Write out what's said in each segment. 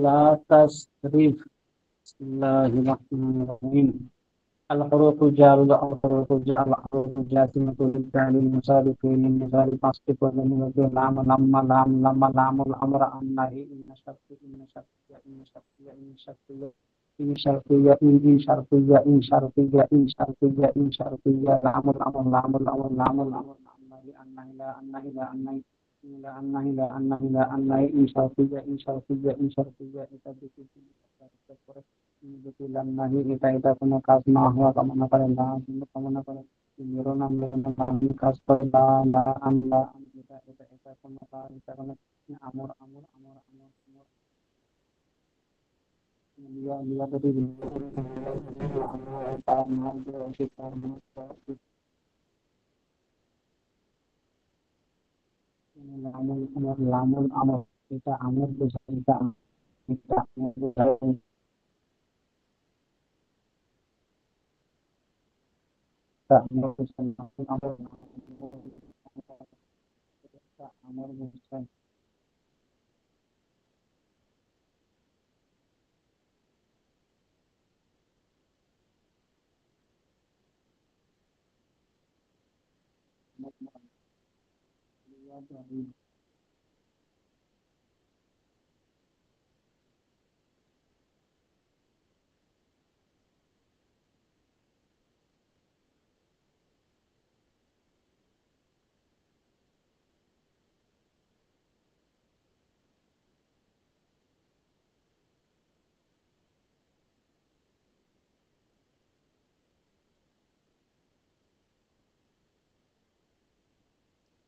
لا تسريف. بسم الله الرحمن الرحيم. الحروف جار الحروف جار الحروف جازمة للفعل المسابق للمثال تصدق والنمو لام لما لام لما لام الأمر النهي إن شرطية إن شرطية إن شرطية إن شرطية إن شرطية إن شرطية إن شرطية إن شرطية إن شرطية لام الأمر لام الأمر لام الأمر النهي النهي لا النهي لا النهي لا النهي لا النهي لا النهي إن شرطية إن شرطية إن شرطية إذا بكتير বললাম নাহি এটা কোনো কাজ না হওয়া কামনা করে না কিন্তু কামনা করে মেরো নাম আমি কাজ করে না না আমরা এটা কোনো কাজ এটা কোনো আমর আমর আমর আমর আমর লিয়া লিয়া যদি তার নাম দিয়ে অসিত তার আমল আমর লামল আমর এটা আমর বোঝায় এটা এটা আমর বোঝায় এটা আমর বোঝায় আমর আমর বোঝায়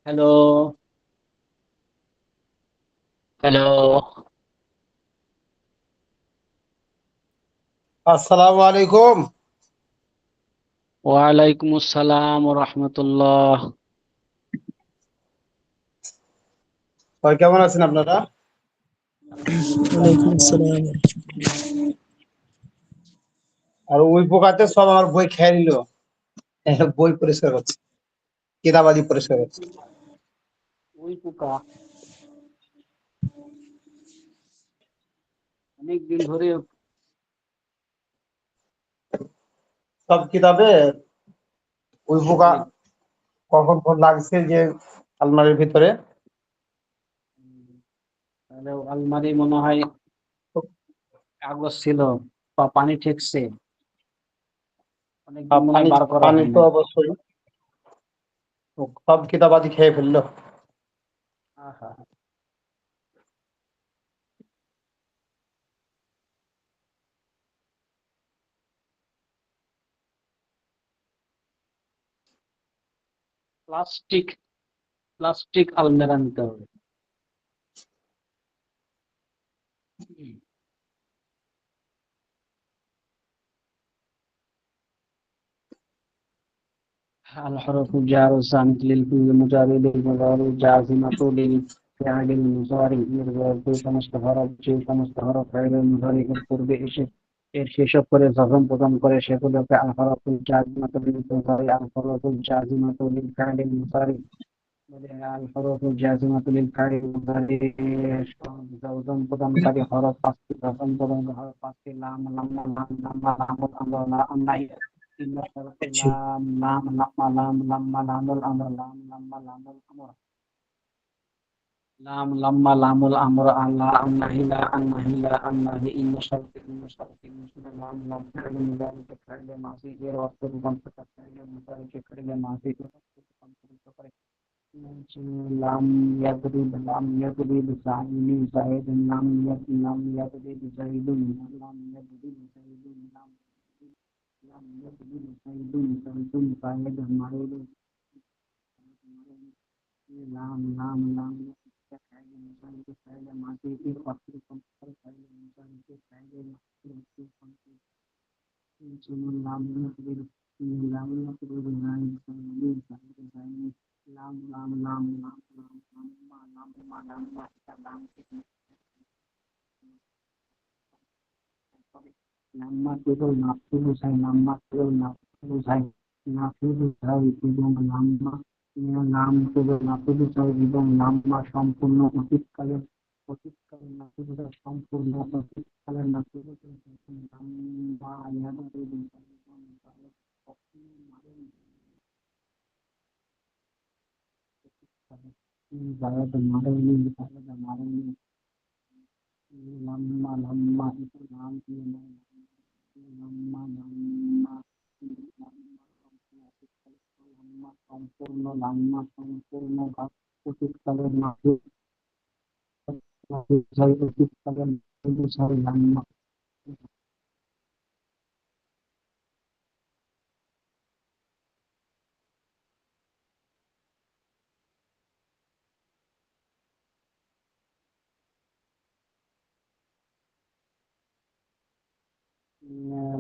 হ্যালো হ্যালো আসসালামু আলাইকুম। ওয়ালাইকুম আসসালাম ওয়া রাহমাতুল্লাহ। ভাই কেমন আছেন আপনারা? ওয়ালাইকুম আসসালাম। আর ওই পোকাতে সব আমার বই খেয়ে নিল। বই পরিষ্কার করছে, কিতাবাদি পরিষ্কার করছে। ওই পোকা অনেকদিন ধরে সব কিতাবে ওই পোকা কখন কোন লাগছে যে আলমারির ভিতরে। তাহলে আলমারি মনে হয় কাগজ ছিল বা পানি ঠেকছে, অনেকদিন মনে হয় পানি বার করা পানি হয় তো না। অবশ্যই সব কিতাবাদি খেয়ে ফেললো। আহা, প্লাস্টিক প্লাস্টিক আলমিরা নিতে হবে। الحروف جار وسامة للفعل المجرد للمضارع جازمة فعل المضارع এর যে সমস্ত হরফ ফাইল মুজারি এর পূর্বে এসে এর শেষক করে যখন প্রদান করে সেগুলোকে আল হরফুল জাজিমাতুল লিল মুজারি আল হরফুল জাজিমাতুল লিল ফাইল মুজারি আল হরফুল জাজিমাতুল লিল ফাইল মুজারি যখন প্রদানকারী হরফ পাঁচটি যখন প্রদানকারী হরফ পাঁচটি লাম লাম্মা লাম লাম্মা লামুল আমর লা আম্মা ইন্ন শরত আচ্ছা লাম লাম লাম্মা লাম লাম্মা লামুল আমর লাম লাম্মা লামুল আমর لام لما لام الأمر لا النهي لا النهي لا النهي إن شرط إن شرط لام لام فعل مضارع فعل ماضي غير وقت رূপান্তর فعل مضارع فعل ماضي لام يضرب زعيم زيد لام يضرب زيد لام يضرب زيد لام يضرب زيد زيد معروف لام فعل مضارع فعل ماضي غير وقت رূপান্তর فعل مضارع فعل ماضي لام يضرب لام يضرب زيد زيد لام لام لام لام لام لام ما لام ما لام ما لام لما কেবল নাফসি বোঝায় নাম্মা কেবল নাফসি বোঝায় নাফসি বোঝায় এবং নাম কেবল নাফসি বোঝায় এবং নাম্মা সম্পূর্ণ অতীতকালীন নাফসি বোঝায় সম্পূর্ণ অতীতকালের নাফসি বোঝায় নাম্মা ইয়াদারে বোঝায় এবং জায়দ মারেনি জায়দ মারেনি লম্মা লম্মা itu নাম কি লম্মা লম্মা লম্মা সম্পূর্ণ অতীতকালের নাকি অতীতকালের লম্মা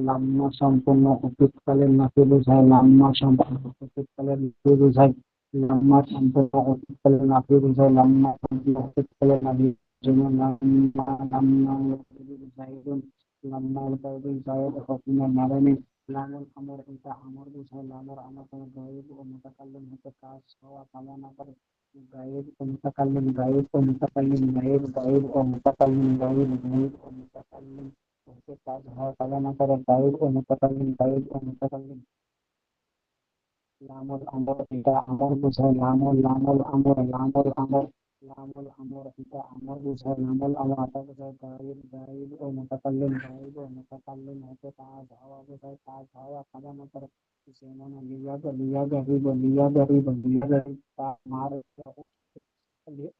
লাম্মা সম্পূর্ণ অতীতকালের নাকি বোঝায় লাম্মা সম্পূর্ণ অতীতকালের নাকি বোঝায় লাম্মা সম্পূর্ণ অতীতকালের নাকি বোঝায় লাম্মা সম্পূর্ণ অতীতকালের নাকি যেমন লাম্মা লাম্মা জাহিদুন লাম্মা জাহিদ হকিমে মারেনি লামুল আমর এটা আমর বোঝায় লামুর আমর কোনো গায়েব ও মুতাকাল্লিম হতে কাজ হওয়া কামনা করে গায়েব ও মুতাকাল্লিম গায়েব ও মুতাকাল্লিম গায়েব গায়েব ও মুতাকাল্লিম গায়েব গায়েব ও মুতাকাল্লিম उसके पास है कलाना करे गाइड और मुतकल्लिम लामुल अमर इता अमर बुझाय लामुल अमर इता अमर बुझाय लामुल अमर आता बुझाय गाइड और मुतकल्लिम होते पास हवा बुझाय पास हवा कलाना करे जेमन लिया गरीब ता मार लिया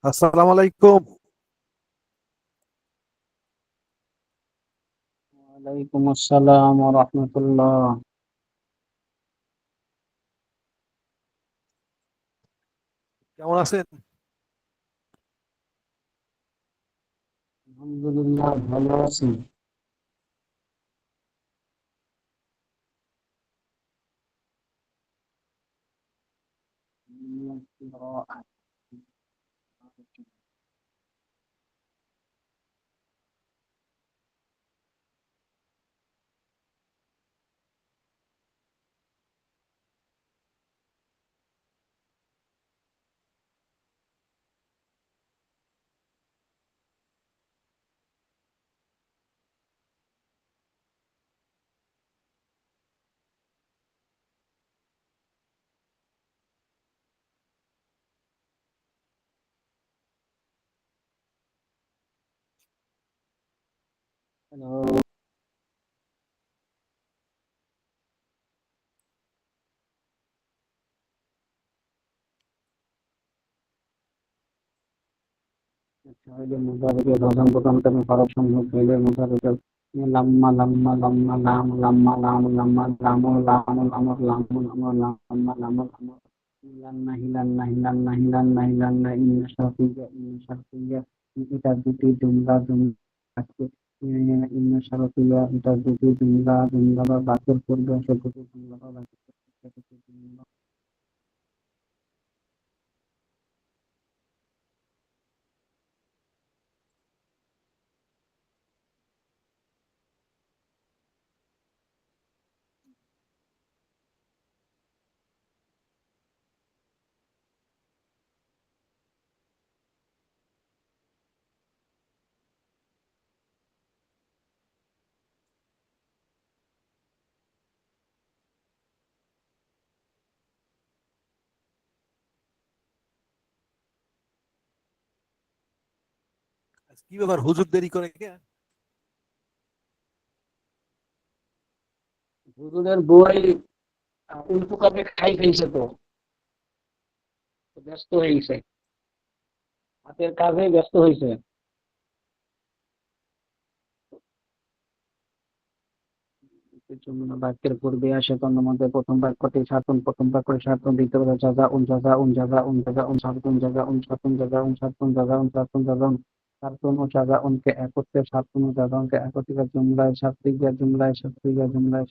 আসসালামু আলাইকুম। ওয়ালাইকুম আসসালাম ওয়া রাহমাতুল্লাহ। কেমন আছেন? আলহামদুলিল্লাহ ভালো আছি। হ্যালো। شهد المبارك رمضان بطن كم فرض شمس ليلة مبارك لما لما لما لام لما لام لما لام لام الأمر لام الأمر لما لام الأمر হিলান্না হিলান্না হিলান্না হিলান্না হিলান্না ইন্না শারফিয়া এটা দুটি জুমলা জুমলা আছে। ইন্না শারফিয়া এটা দুটি জুমলা জুমলা বা বাক্যের পূর্বে আসে দুটি জুমলা বা বাক্যের জুমলা। কি ব্যাপার হুজুর দেরি করে কে? হুজুরের বই উল্টো কাপে খাই ফেলছে তো, ব্যস্ত হয়ে গেছে, হাতের কাজে ব্যস্ত হয়েছে। বাক্যের পূর্বে আসে তন্নের মধ্যে প্রথম বাক্যটি সাতুন, প্রথম বাক্যটি সাতুন, দ্বিতীয় বাক্য জাজা উন জাজা উন জাজা উন জাজা উন সাতুন জাজা উন সাতুন জাজা উন সাতুন জাজা উন সাতুন জাজা উন সাতুন ও জাজা উনকে একত্রে সাতুন ও জাজা উনকে একত্রিত জুমলায় সাত্বিকা জুমলায় সাত্বিকা জুমলায়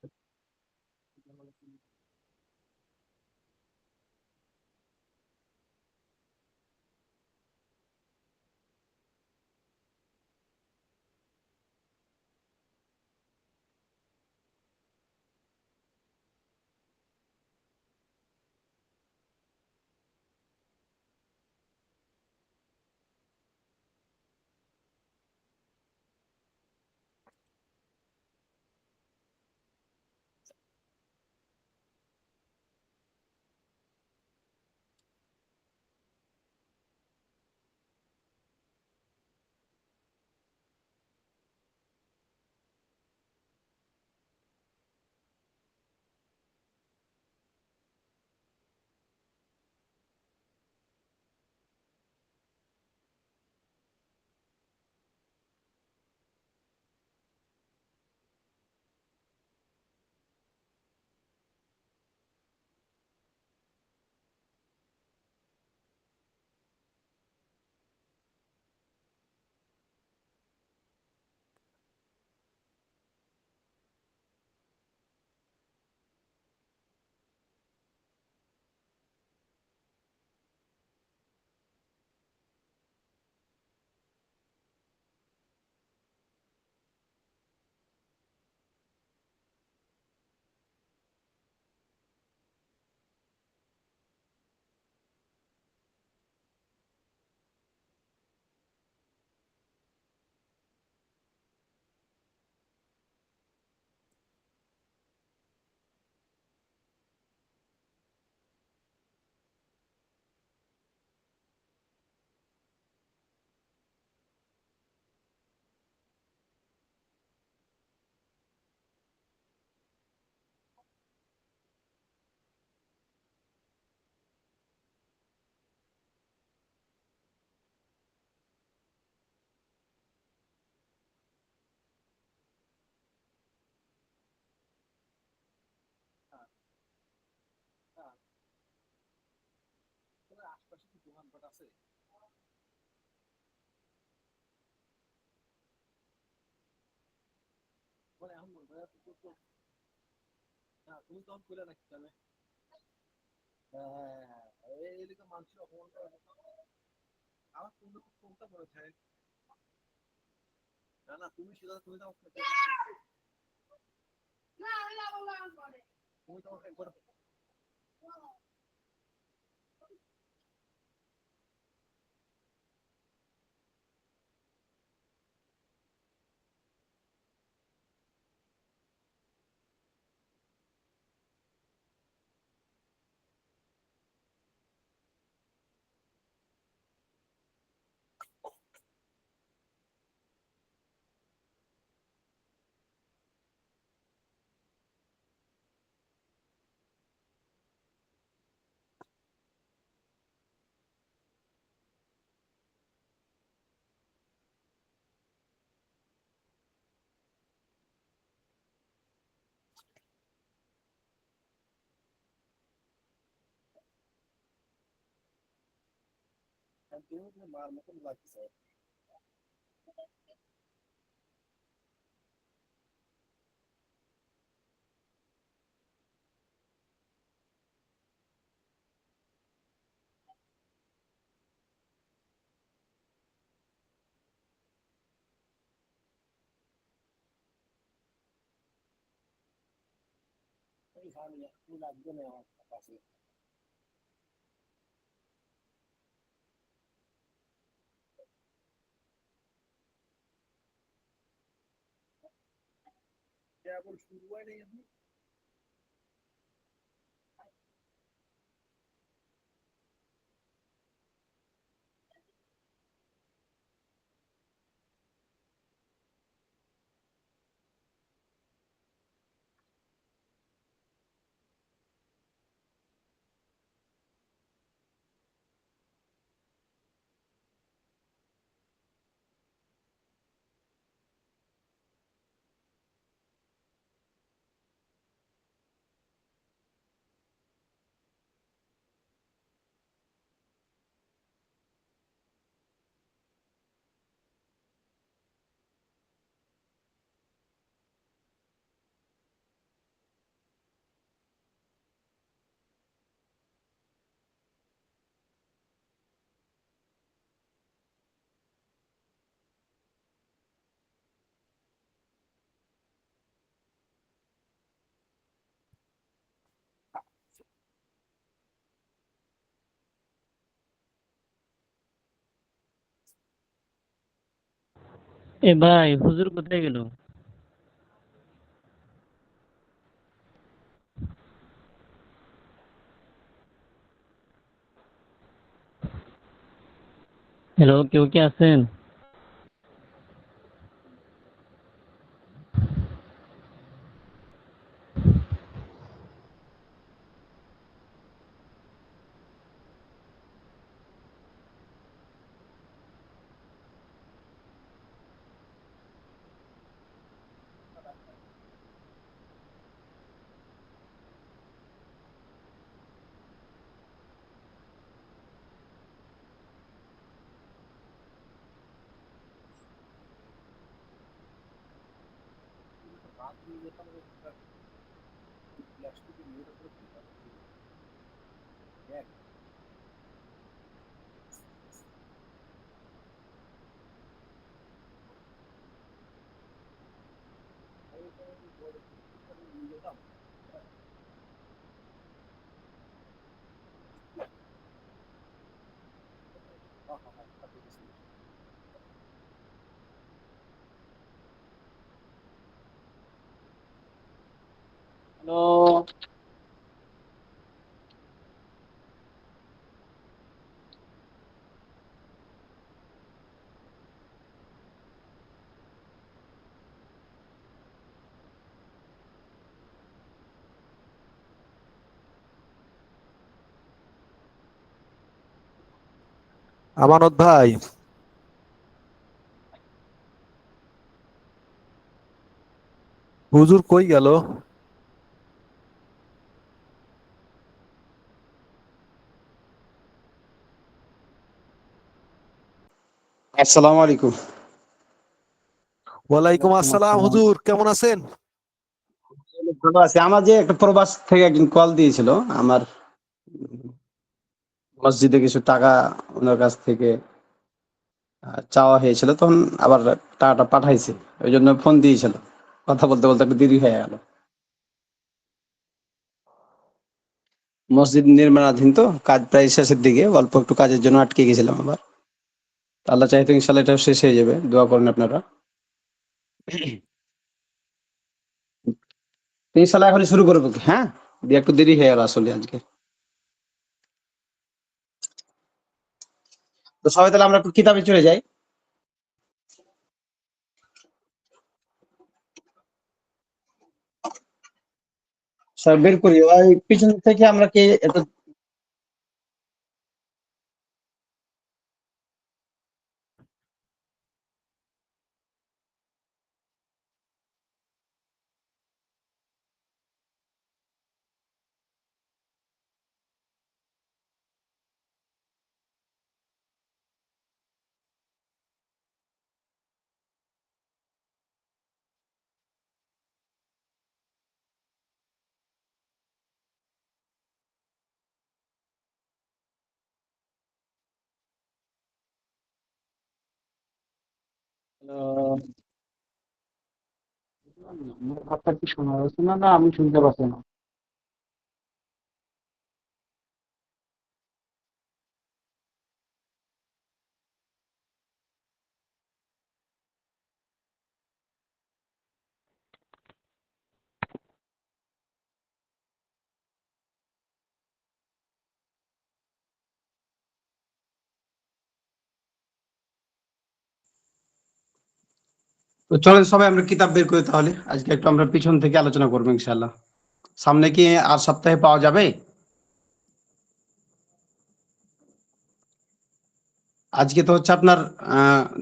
আশপাশে কি দোকানপাট আছে? তুমি তখন কইলা নাকি তাহলে? হ্যাঁ, এই লিগে মানুষের অপমান করে। আমার কোনটা মনে হয়? না, তুমি সেটা তুমি তো আমাকে তুমি তো আমাকে একবার তুমি মার মতন লাগছে। এই হানি তুমি লাগবে না আমার কাছে। কেবল শুরু হয় নাই আপনি। এ ভাই, হুজুর কোথায় গেল? হ্যালো, কেউ কি আছেন? রাত নিয়ে যেতাম প্লাস্টিকের মেয়ের উপরে দিতাম। দেখ নিয়ে যেতাম। হ্যাঁ, হ্যাঁ, হ্যাঁ, দেখেছি। হ্যালো। আমানত ভাই, হুজুর কই গেল? আসসালামু আলাইকুম। ওয়ালাইকুম ওয়ালাইকুম আসসালাম আসসালাম। হুজুর, কেমন আছেন? ভালো আছি। আমার যে একটা প্রবাস থেকে একজন কল দিয়েছিল, আমার মসজিদে কিছু টাকা ওনার কাছ থেকে চাওয়া হয়েছিল, তখন আবার টাকাটা পাঠাইছে, ওই জন্য ফোন দিয়েছিল। কথা বলতে বলতে একটু দেরি হয়ে গেল। মসজিদ নির্মাণাধীন তো, কাজ প্রায় শেষের দিকে, অল্প একটু কাজের জন্য আটকে গেছিলাম আবার। তো আল্লাহ চাইতে ইনশাল্লাহ এটা শেষ হয়ে যাবে, দোয়া করেন আপনারা। তো ইনশাল্লাহ এখনই শুরু করবো কি? হ্যাঁ, দিয়ে একটু দেরি হয়ে গেল আসলে আজকে। তো সবাই তাহলে আমরা একটু কিতাবে চলে যাই। স্যার বের করি ওই পিছন থেকে, আমরা কি এত আমার কথা কি শোনা যাচ্ছে না? না আমি শুনতে পাচ্ছি না। তো চলেন সবাই আমরা কিতাব বের করি তাহলে। আজকে একটু আমরা পিছন থেকে আলোচনা করবো ইনশাল্লাহ। সামনে কি আর সপ্তাহে পাওয়া যাবে? আজকে তো হচ্ছে আপনার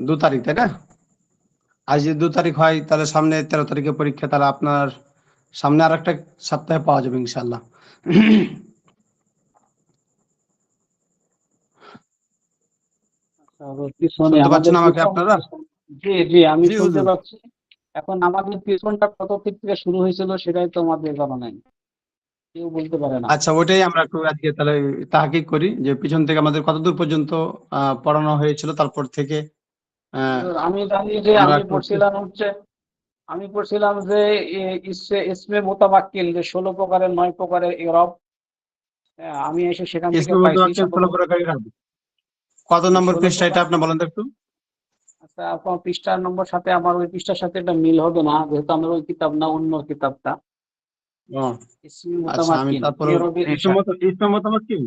2 তারিখ, তাই না? আজ যদি 2 তারিখ হয়, তাহলে সামনে 13 তারিখে পরীক্ষা, তাহলে আপনার সামনে আর একটা সপ্তাহে পাওয়া যাবে ইনশাল্লাহ। পিছনে শুনতে পাচ্ছেন আমাদের আমাকে পিছন, আপনারা? জি জি আমি জি শুনতে হুজুর। পাচ্ছি। এখন আমাদের পিছনটা কত দিক থেকে শুরু হয়েছিল সেটাই তো আমাদের জানা নাই, কেউ বলতে পারে না। আচ্ছা, ওইটাই আমরা একটু আজকে তাহলে তাহকিক করি যে পিছন থেকে আমাদের কতদূর পর্যন্ত পড়ানো হয়েছিল, তারপর থেকে আহ, আমি জানি যে আমরা আমি একটু পড়ছিলাম হচ্ছে, আমি পড়ছিলাম যে ইসমে মোতাবাক্কিল, যে 16 প্রকারের 9 প্রকারের ইরব। আমি এসে সেখান থেকে ইসমে পাইছি মুতাওয়াক্কিল সম্ভবত 16 প্রকারের ইরব। কত নম্বর ষোলো পৃষ্ঠা এটা প্রকার আপনি বলেন তো একটু? আচ্ছা, আপনার পৃষ্ঠার নম্বর সাথে আমার ওই পৃষ্ঠার সাথে এটা মিল হবে না, যেহেতু আমার ওই কিতাব না, অন্য কিতাবটা। ও ইসমে আচ্ছা, আমি মোতামাক্কিন তারপরে ইরবের ইরশাদ, ইসমে মুতাওয়াক্কিল।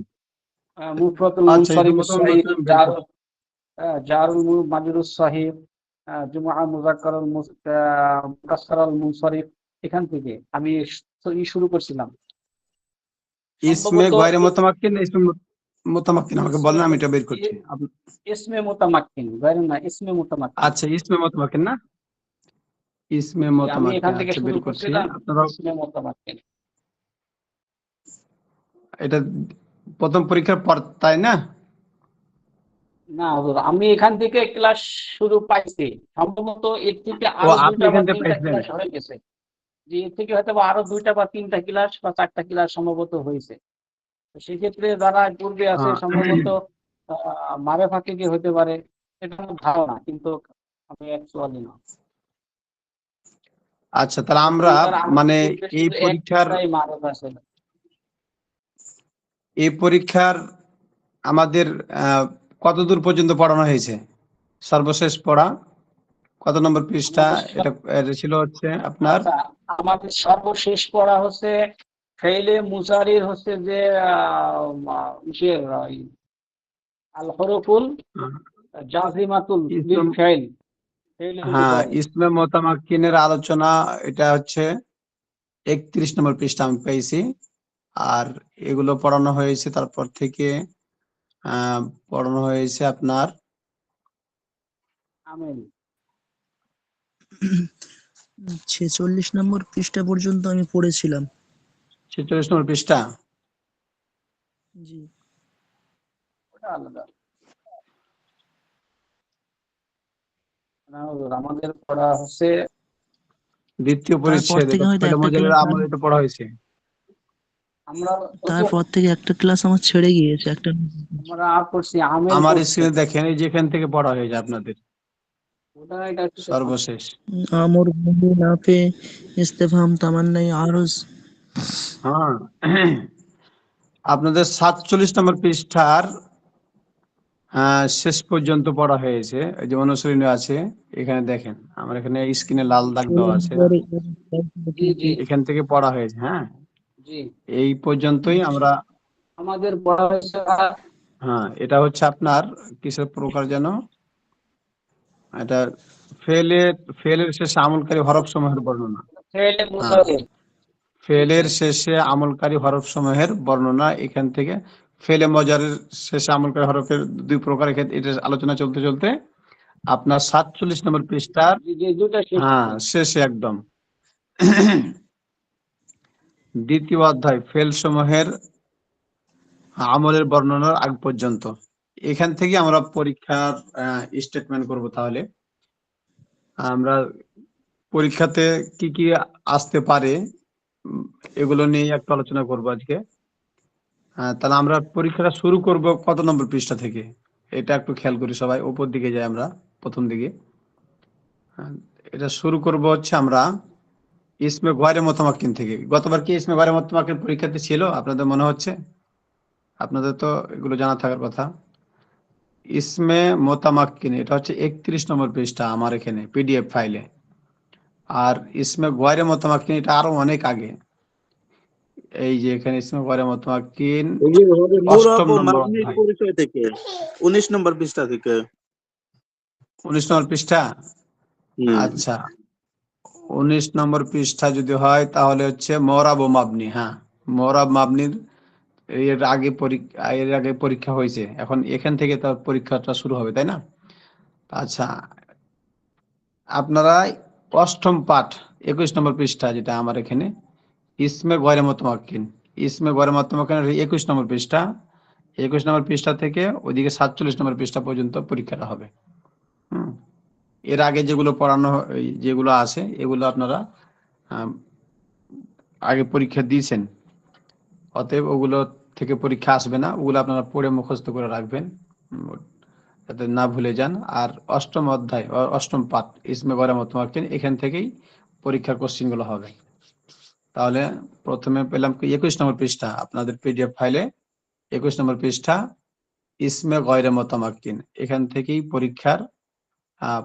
মুফরাতুল আচ্ছা, ইসমে মুনসারিফ মুতাওয়াক্কিল সহিহ, বের করছি। জারুল মাজরুস সহিহ, জুমআ মুযাক্কারুল মুকাসসারুল মুনসারিফ। এখান থেকে আমি শুরু করছিলাম ইসমে সম্ভবত। গয়রে মুতাওয়াক্কিল না ইসমে মুতামাক্কিন, আমাকে ইসমে বলেন, আমি মু- এটা বের করছি। ই- ইসমে মোতামাক্কিন, গায়রে না, ইসমে মোতামাক্কিন। আচ্ছা, ইসমে মুতাওয়াক্কিল না, ইসমে আমি মুতামাক্কিন, এখান থেকে আচ্ছা শুরু বের করছি। করছিলাম, আপনারা ইসমে মোতামাক্কিন। এটা প্রথম পরীক্ষার পর, তাই না? না হুজুর, আমি এখান থেকে ক্লাস শুরু পাইছি, সম্ভবত এর থেকে ও, আরো আপনি 2টা বা এখান থেকে 3টা পাইছিলেন? ক্লাস হয়ে গেছে। যে এর থেকে হয়তো বা আরো 2টা বা 3টা ক্লাস বা 4টা ক্লাস সম্ভবত হয়েছে। তো সেক্ষেত্রে যারা পূর্বে আছে আহ, সম্ভবত মারে ফাঁকে কি হতে পারে, এটা আমার ধারণা, কিন্তু আমি অ্যাকচুয়ালি না। আচ্ছা, তাহলে হয়তো আমরা এটার আমার মানে পূর্বে এই শুধু পরীক্ষার একটাই মারত আছে। এই পরীক্ষার আমাদের কতদূর পর্যন্ত পড়ানো হয়েছে? সর্বশেষ পড়া কত নম্বর পৃষ্ঠা? আমাদের এটা এটা ছিল হচ্ছে আপনার আচ্ছা, আমাদের সর্বশেষ পড়া হচ্ছে ফেইলে মুজারির হচ্ছে যে আল হরফুল আহ, জাজিমাতুল লিল ইসলাম, ফাইল, ফেইলে হ্যাঁ, মুজারি। ইসলাম মুতামাক্কিনের আলোচনা। এটা হচ্ছে 31 নম্বর পৃষ্ঠা আমি পেয়েছি। আর এগুলো পড়ানো হয়েছে, তারপর থেকে আহ পড়ানো হয়েছে আপনার আমিন। 46 নম্বর পৃষ্ঠা পর্যন্ত আমি পড়েছিলাম। 46 নম্বর পৃষ্ঠা। জি। ওটা আলাদা না হুজুর, আমাদের পড়া হচ্ছে দ্বিতীয় পরিচ্ছেদ থেকে এটা হয়তো ফেলে একটা মজারের ক্লাস আমলে এটা পড়া হয়েছে। আমরা তারপর থেকে একটা ক্লাস আমার ছেড়ে গিয়েছে একটা। আমরা করছি আমেল আমার করছে, স্ক্রিনে দেখেন এই যেখান থেকে পড়া হয়েছে আপনাদের ওটা এটা একটু দেখুন। সর্বশেষ। আমর বন্ধু নাফে ইস্তেফাম তামান্নাই আরজ। হ্যাঁ, আপনাদের 47 নম্বর পৃষ্ঠার শেষ পর্যন্ত পড়া হয়েছে, এই যে অনুশীলনী আছে এখানে দেখেন, আমার এখানে স্ক্রিনে লাল দাগ দেওয়া আছে, জি জি এখান থেকে পড়া হয়েছে। হ্যাঁ, জি, এই পর্যন্তই আমরা। আমাদের পড়া হয়েছে। হ্যাঁ, এটা হচ্ছে আপনার কিসের প্রকার যেন, এটা ফেলের ফেলের শেষে আমলকারী হরফ সমূহের বর্ণনা। ফেলে হ্যাঁ, মুতারিদ। ফেলের শেষে আমলকারী হরফ সমূহের বর্ণনা, এখান থেকে ফেলে মজারের শেষে আমলকারী হরফের দুই প্রকার, এখানে এটা আলোচনা চলতে চলতে আপনার 47 নম্বর পৃষ্ঠার জি জি, দুটা শেষ। শেষে একদম দ্বিতীয় অধ্যায় ফেল সমূহের আমলের বর্ণনার আগ পর্যন্ত, এখান থেকে আমরা পরীক্ষার স্টেটমেন্ট করব। তাহলে আমরা পরীক্ষাতে কি কি আসতে পারে এগুলো নিয়ে একটু আলোচনা করব আজকে। তাহলে আমরা পরীক্ষাটা শুরু করব কত নম্বর পৃষ্ঠা থেকে, এটা একটু খেয়াল করি সবাই, উপর দিকে যাই আমরা প্রথম দিকে। এটা শুরু করব হচ্ছে আমরা ইসমে গয়রে মুতামাক্কিন থেকে। গতবার কি ইসমে গয়রে মুতামাক্কিন পরীক্ষাতে ছিল আপনাদের মনে হচ্ছে? আপনাদের তো এগুলো জানা থাকার কথা। ইসমে মুতামাক্কিন এটা হচ্ছে 31 নম্বর পৃষ্ঠা আমার এখানে পিডিএফ ফাইলে। আর ইসমে গয়রে মুতামাক্কিন এটা আরো অনেক আগে, এই যে এখানে ইসমে গয়রে মুতামাক্কিন অষ্টম নম্বর অধ্যায়, পরিচয় থেকে 19 নম্বর পৃষ্ঠা থেকে। 19 নম্বর পৃষ্ঠা। আচ্ছা, 19 নম্বর পৃষ্ঠা যদি হয় তাহলে হচ্ছে মরাব ও মাবনি। হ্যাঁ, মরাব মাবনির এর আগে পরীক্ষা হয়েছে, এখন এখান থেকে তার পরীক্ষাটা শুরু হবে, তাই না? আচ্ছা, আপনারা অষ্টম পাঠ 21 নম্বর পৃষ্ঠা, যেটা আমার এখানে ইসমে গয়রে মুতামাক্কিন, ইসমে গয়রে মুতামাক্কিনের 21 নম্বর পৃষ্ঠা, 21 নম্বর পৃষ্ঠা থেকে ওইদিকে 47 নম্বর পৃষ্ঠা পর্যন্ত পরীক্ষাটা হবে। এর আগে যেগুলো পড়ানো যেগুলো আছে এগুলো আপনারা আগে পরীক্ষা দিয়েছেন, অতএব ওগুলো থেকে পরীক্ষা আসবে না, ওগুলো আপনারা পড়ে মুখস্থ করে রাখবেন যাতে না ভুলে যান। আর অষ্টম অধ্যায় অষ্টম পাঠ ইসমে গয়রে মুতামাক্কিন, এখান থেকেই পরীক্ষার কোশ্চিন গুলো হবে। তাহলে প্রথমে পেলাম 21 নম্বর পৃষ্ঠা আপনাদের পিডিএফ ফাইলে, 21 নম্বর পৃষ্ঠা ইসমে গয়রে মুতামাক্কিন, এখান থেকেই পরীক্ষার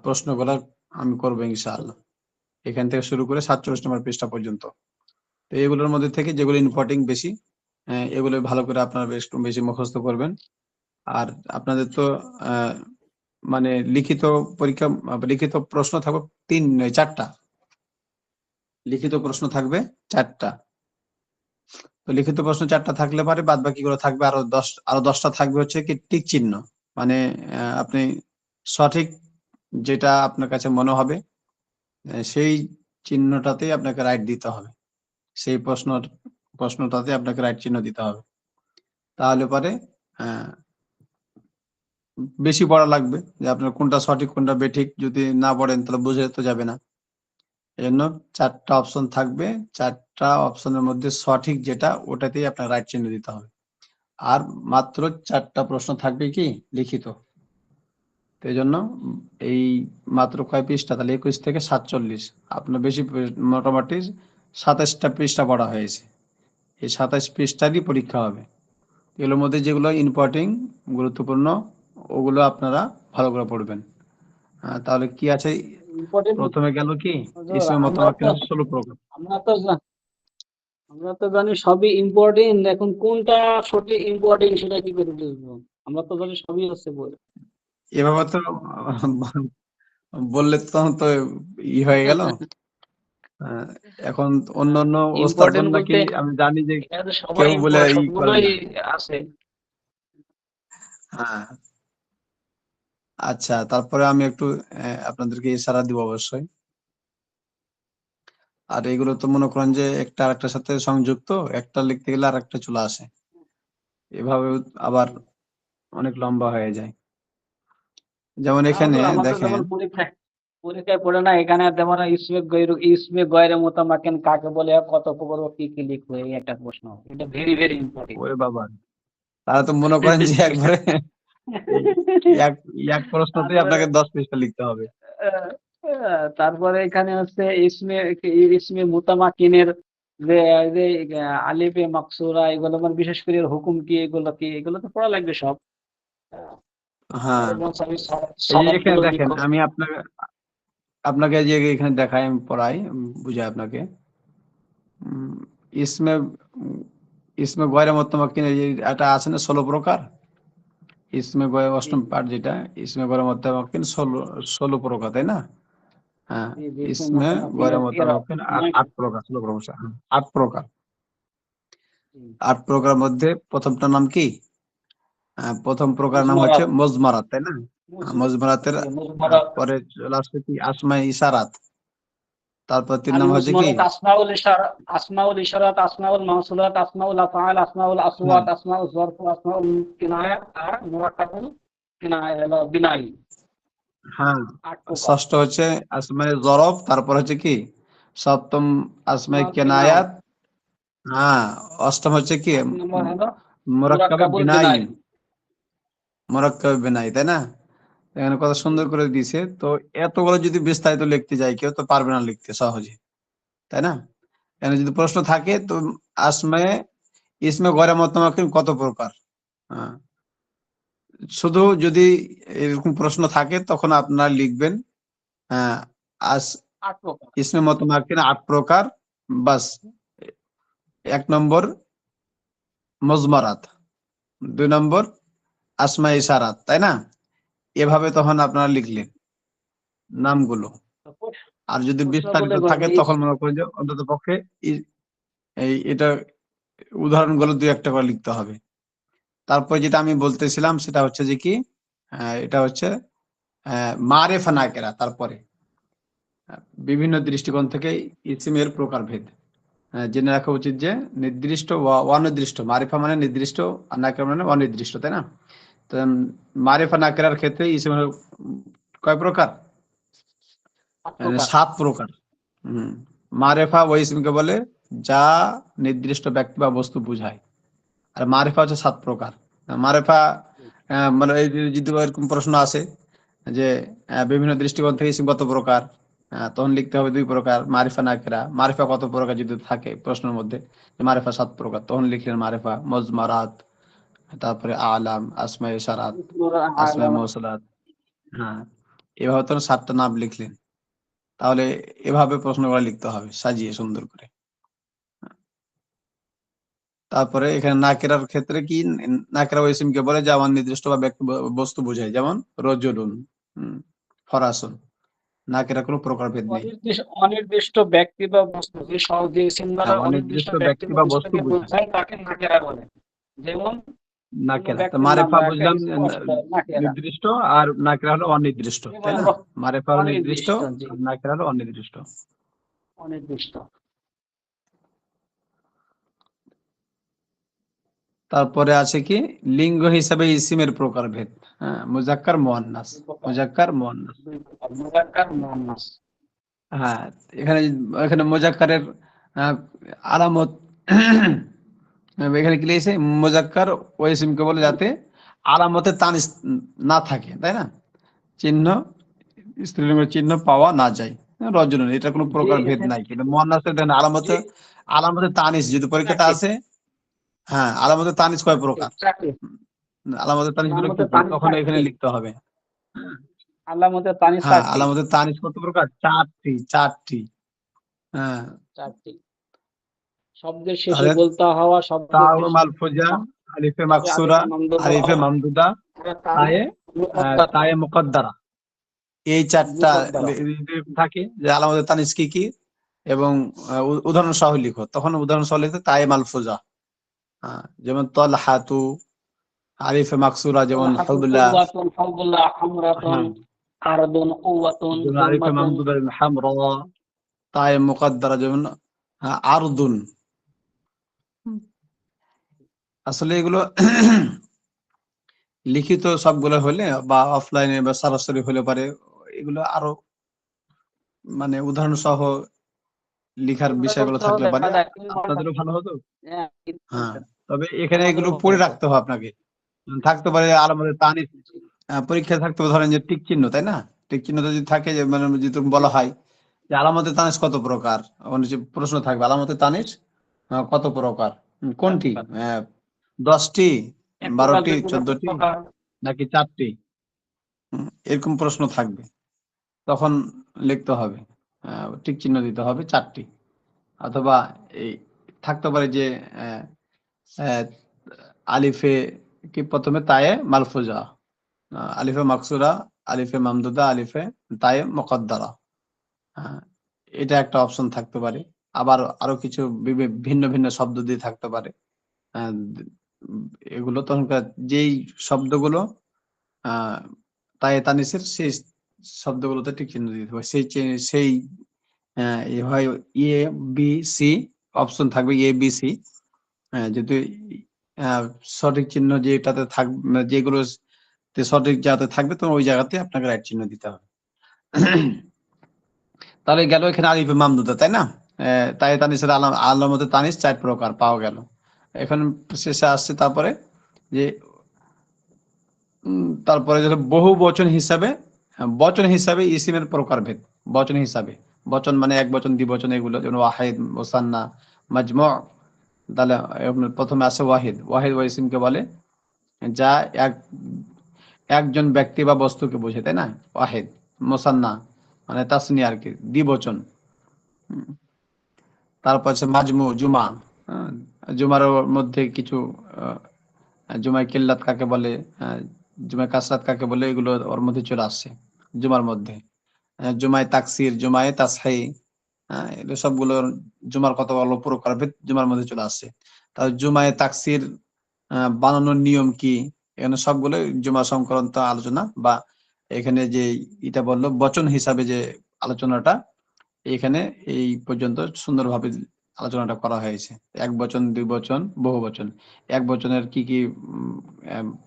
প্রশ্নগুলো আমি করবো ইনশাআল্লাহ, এখান থেকে শুরু করে 47 নম্বর পৃষ্ঠা পর্যন্ত। তো এগুলোর মধ্যে থেকে যেগুলো ইম্পর্টেন্ট বেশি, এগুলো ভালো করে আপনারা বেশি মুখস্থ করবেন। আর আপনাদের তো মানে লিখিত পরীক্ষা, লিখিত প্রশ্ন থাকবে 4টা, লিখিত প্রশ্ন থাকবে 4টা। তো লিখিত প্রশ্ন 4টা থাকলে পারে বাদ বাকিগুলো থাকবে আরো 10টা থাকবে হচ্ছে কি টিক চিহ্ন, মানে আপনি সঠিক যেটা আপনার কাছে মনে হবে সেই চিহ্নটাতেই আপনাকে রাইট দিতে হবে, সেই প্রশ্নটাতে আপনাকে রাইট চিহ্ন দিতে হবে। তাহলে পরে বেশি পড়া লাগবে, যে আপনার কোনটা সঠিক কোনটা বেঠিক যদি না পড়েন তাহলে বুঝে তো যাবে না। এই জন্য 4টা অপশন থাকবে, 4টা অপশনের মধ্যে সঠিক যেটা ওটাতেই আপনার রাইট চিহ্ন দিতে হবে। আর মাত্র 4টা প্রশ্ন থাকবে কি লিখিত, এই জন্য এই মাত্র কয় পৃষ্ঠা, তাহলে 21 থেকে 47 আপনার বেশি, মোটামুটি 27টা পৃষ্ঠা পড়া হয়েছে, এই 27 পৃষ্ঠারই পরীক্ষা হবে। এগুলোর মধ্যে যেগুলো ইম্পর্টেন্ট গুরুত্বপূর্ণ ওগুলো আপনারা ভালো করে পড়বেন। তাহলে কি আছে, প্রথমে গেল কি ইসমে মুতামাক্কিন 16 প্রকার। আমরা তো জানি সবই ইম্পর্টেন্ট, এখন কোনটা সঠিক ইম্পর্টেন্ট সেটা কি করে বুঝবো? আমরা তো জানি সবই আছে বই। এভাবে তো বললে তো হয়ে গেল। এখন অন্য ওস্তাদগণ নাকি আমি জানি যে কেউ বলে সবগুলোই আছে। হ্যাঁ, আচ্ছা, তারপরে আমি একটু আপনাদেরকে ইশারা দিব অবশ্যই। আর এগুলো তো মনে করেন যে একটা আরেকটার সাথে সংযুক্ত, একটা লিখতে গেলে আর একটা চলে আসে, এভাবে আবার অনেক লম্বা হয়ে যায়। যেমন এখানে দেখেন পরীক্ষায় পড়ে না, এখানে যেমন ইসমে গয়রে মুতামাক্কিন কাকে বলে, কত প্রকার ও কি কি লিখবে, এই একটা প্রশ্ন। এটা ভেরি ভেরি ইম্পর্টেন্ট। ওরে বাবা, তারা তো মনে করেন যে একবারে এই এক এক প্রশ্নতেই তারপরে আপনাকে 10 পৃষ্ঠা লিখতে হবে। তারপরে এখানে হচ্ছে ইসমে মুতামাক্কিনের যে যে আলিফে মাকসুরা, এগুলো মানে বিশেষ করে এর হুকুম কি, এগুলো কি, এগুলো তো পড়া লাগবে সব। হ্যাঁ, এবং আমি এই যে সনদ এখানে গুলো দেখেন, লিখো। আমি আপনাকে আপনাকে যে এখানে দেখাই, আমি পড়াই, বুঝাই আপনাকে। উম, ইসমে ইসমে গয়রে মুতামাক্কিন, এই যে এটা আছে না 16 প্রকার। ইসমে গয়রে জি অষ্টম জি পাঠ যেটা, ইসমে গয়রে মুতামাক্কিন 16 প্রকার, তাই না? হ্যাঁ, জি জি, ইসমে ইসমে গয়রে মুতামাক্কিনের এরা মুতামাক্কিন 9টা। 8 প্রকার, 16 প্রকার, 8 প্রকার। জি, 8 প্রকারের মধ্যে প্রথমটার নাম কি? প্রথম প্রকার নাম হচ্ছে মুজমারাত। মজমারাত, তাই না? মজমারাতের জি, মুজমারাত। পরে চলে আসছে কি? আসমায়ে ইশারাত। তারপর 3 আল নাম হচ্ছে কি? মুজমারাত আসমাউল ইশারা, আসমাউল ইশারাত, আসমাউল মাওসুলাত, আসমাউল আফআল, আসমাউল হ্যাঁ, আসওয়াত, আসমাউল যরফ, আসমাউল কিনায়া, আর মুরাক্কাবুল কিনায়া হলো বিনাই। হ্যাঁ। 8 প্রকার। ষষ্ঠ হচ্ছে আসমায়ে জরফ, তারপর হচ্ছে কি? সপ্তম আসমায়ে আসমাউল কিনাই। কেনায়াত। হ্যাঁ। অষ্টম হচ্ছে কি? 8 নম্বর হলো মুরাক্কাবে মুরাক্কাবুল বিনাই। বিনাই। মুরাক্কাবে বিনাই, তাই না? এখানে কত জি সুন্দর করে দিয়েছে। তো এতগুলো যদি বিস্তারিত লিখতে যায় কেউ, তো পারবে না লিখতে সহজে, তাই না? এখানে যদি প্রশ্ন থাকে, তো আসমায়ে ইসমে গয়রে মুতামাক্কিন কত প্রকার? হ্যাঁ, শুধু যদি এরকম প্রশ্ন থাকে, তখন আপনারা লিখবেন হ্যাঁ, আস 8 প্রকার। ইসমে মুতামাক্কিন 8 প্রকার, বাস। 1 নম্বর মজমারাত, 2 নম্বর আসমায়ে ইশারাত, তাই না? এভাবে তখন আপনারা লিখলেন নামগুলো। তো প্রশ্ন আর যদি প্রশ্ন বিস্তারিত বলতে থাকে, তখন মনে করেন যে অন্তত পক্ষে এটা উদাহরণগুলো 2-1টা করে লিখতে হবে। তারপর যেটা আমি বলতেছিলাম, সেটা হচ্ছে যে কি, এটা হচ্ছে মারেফা নাকেরা। তারপরে বিভিন্ন দৃষ্টিকোণ থেকে ইসমের প্রকারভেদ জেনে রাখা উচিত, যে নির্দিষ্ট ও অনির্দিষ্ট। মারিফা মানে নির্দিষ্ট, আর নাকেরা মানে অনির্দিষ্ট, তাই না? তো মারিফা নাকেরার ক্ষেত্রে ইসমের কয় প্রকার? 8 প্রকার। 7 প্রকার। হম। মারেফা ওই ইসমকে বলে যা নির্দিষ্ট ব্যক্তি বা বস্তু বুঝায়। আর মারেফা হচ্ছে 7 প্রকার। মারেফা মানে এই যে যদি এরকম প্রশ্ন আসে যে বিভিন্ন দৃষ্টিকোণ থেকে ইসম কত প্রকার, তখন লিখতে হবে 2 প্রকার। মারিফা নাকেরা, মারিফা কত প্রকার যদি থাকে প্রশ্নের মধ্যে, যে মারিফা 7 প্রকার, তখন লিখলেন মারিফা মজমারাত, তারপরে আলাম, আসমায়ে ইশারাত, আসমায়ে মৌসুলাত। হ্যাঁ, এভাবে তখন 7টা নাম লিখলেন। তাহলে এভাবে প্রশ্নগুলো লিখতে হবে সাজিয়ে সুন্দর করে। তারপরে এখানে নাকেরার ক্ষেত্রে কি? নাকেরা ওই ইসমকে বলে যা অনির্দিষ্ট বা ব্যক্তি বস্তু বোঝায়, যেমন রজুলুন, ফরাসুন। নাকেরা কোনো প্রকারভেদ নেই। অনির্দিষ্ট ব্যক্তি বা বস্তু, যে ইসিম দ্বারা হ্যাঁ, অনির্দিষ্ট অনির্দিষ্ট ব্যক্তি ব্যক্তি বা বা বস্তু বস্তুকে বোঝায় বোঝায়, তাকে নাকেরা বলে। যেমন কোনো নাকেরা। তো ব্যক্তির নাম মারেফা বা একটা বুঝলাম ইসিম আসলে নাকেরা। নির্দিষ্ট, আর নাকেরা হলো অনির্দিষ্ট, তাই যেমন না? মারেফা হলো নির্দিষ্ট, অনির্দিষ্ট। জি, আর নাকেরা হলো অনির্দিষ্ট। অনির্দিষ্ট। তারপরে আছে কি? লিঙ্গ হিসাবে ইসিমের প্রকারভেদ। হ্যাঁ, মুজাক্কার মুয়ান্নাস। 2 প্রকার। মুজাক্কার মুয়ান্নাস। 2 প্রকার, মুযাক্কার মুয়ান্নাস। হ্যাঁ, এখানে এখানে মুজাক্কারের আলামত এখানে কি লিখেছে? মুজাক্কার ওই ইসমকে বলে যাতে আলামতে তানিস না থাকে, তাই না? চিহ্ন, স্ত্রীলিঙ্গের চিহ্ন পাওয়া না যায়। রজনী, এটা কোনো যে প্রকার ভেদ নাই। কিন্তু মুয়ান্নাসের দেখেন আলামতে, যে আলামতে তানিস যদি পরীক্ষাতে চারটি আসে, হ্যাঁ, আলামতে তানিস কয় প্রকার? চারটি আলামতে তানিস গুলো কি আলামতে কি? তানিস তখন এখানে 4টি। লিখতে হবে। আলামতে তানিস হ্যাঁ, 4টি। আলামতে তানিস কত প্রকার? 4টি, 4টি। হ্যাঁ, 4টি। শব্দের শেষে তাহলে বলতে হওয়া, শব্দের তাও শেষে মালফুজা, আলিফে মাকসুরা, আলিফে মামদুদা আলিফে হওয়া, মামদুদা, তায়ে মুকদ্দারা। তায়ে মুকদ্দারা। এই 4টা মুকদ্দারা। থাকে যে আলামতে তানিস কি কি, এবং উদাহরণ সহ লিখো। তখন উদাহরণ সহ লিখতে তায়ে মালফুজা। যেমন তলহাতু, আলিফে মাকসুরা যেমন তালহাতু হুবলা। কুওয়াতুন, হাবলা, হামরাতুন, হ্যাঁ, আরদুন, কুওয়াতুন, যেমন আলিফে যুলমাতুন। মামদুদা যেমন হামরা, তায়ে মুকদ্দারা যেমন আরদুন। আসলে এগুলো লিখিত সবগুলো হলে, বা অফলাইনে বা সরাসরি হলে পারে, এগুলো আরো মানে উদাহরণ সহ লিখার বিষয়গুলো থাকলে পারে আপনাদেরও ভালো হতো। হ্যাঁ, তবে এখানে এগুলো পড়ে রাখতে হবে আপনাকে। থাকতে পারে আলামতে তানিস, পরীক্ষায় থাকতে হবে ধরেন যে টিক চিহ্ন, তাই না? টিক চিহ্নটা যদি থাকে, যে মানে যদি বলা হয় যে আলামতে তানিস কত প্রকার, যে প্রশ্ন থাকবে আলামতে তানিস কত প্রকার, কোনটি 10টি, 12টি, 14টি নাকি 4টি, এরকম প্রশ্ন থাকবে। তখন লিখতে হবে, টিক চিহ্ন দিতে হবে 4টি। অথবা এই থাকতে পারে যে আহ, আহ, আলিফে কি প্রথমে তায়ে মালফুজা, আলিফে মাকসুরা, আলিফে মামদুদা, আলিফে তায়ে মুকদ্দারা, আহ, এটা একটা অপশন থাকতে পারে। আবার আরো কিছু ভিন্ন ভিন্ন শব্দ দিয়ে থাকতে পারে। আহ, এগুলো তখনকার যেই শব্দগুলো আহ তায়ে তানিসের, সেই শব্দগুলোতে টিক চিহ্ন দিতে হবে। সেই হয় এ বি সি অপশন থাকবে, এ বি সি। যদি সঠিক চিহ্ন যেটাতে থাকবে, যেগুলো সঠিক যাতে থাকবে, তো ওই জায়গাতে আপনাকে রাইট চিহ্ন দিতে হবে। তাহলে গেল এখানে আলিফে মামদুদা, তাই না? তাই তানিসের আলামতে তানিস 4 প্রকার পাওয়া গেল। এখন শেষে আসছে তারপরে যে তারপরে যেটা বহু বচন হিসাবে, বচন হিসাবে ইসিমের প্রকারভেদ। বচন হিসাবে, বচন মানে এক বচন, দ্বিবচন, এগুলো যেমন ওয়াহিদ, মুসান্না, মাজমু। তাহলে প্রথমে আসে ওয়াহিদ। ওয়াহিদ ওয়া ইসিমকে বলে যা একজন ব্যক্তি বা বস্তুকে বোঝে, তাই না? ওয়াহিদ। মুসান্না মানে তাসনিয়া আর কি, দ্বিবচন। তারপর আছে মাজমু, জুমা। হ্যাঁ, জুমার মধ্যে কিছু জুমায় কিল্লাত কাকে বলে, জুমায় কাসরাত কাকে বলে, এগুলো ওর মধ্যে চলে আসছে জুমার মধ্যে। জুমায় তাকসির, জুমায় তাসহি, এগুলো সবগুলো জুমার কত বড় প্রকারভেদ জুমার মধ্যে চলে আসছে। তাহলে জুমায় তাকসির বানানোর নিয়ম কি, এখানে সবগুলো জুমা সংক্রান্ত আলোচনা। বা এখানে যে এটা বললো বচন হিসাবে যে আলোচনাটা, এখানে এই পর্যন্ত সুন্দরভাবে আলোচনাটা করা হয়েছে। এক বচন, দুই বচন, বহু বচন। এক বচনের কি কি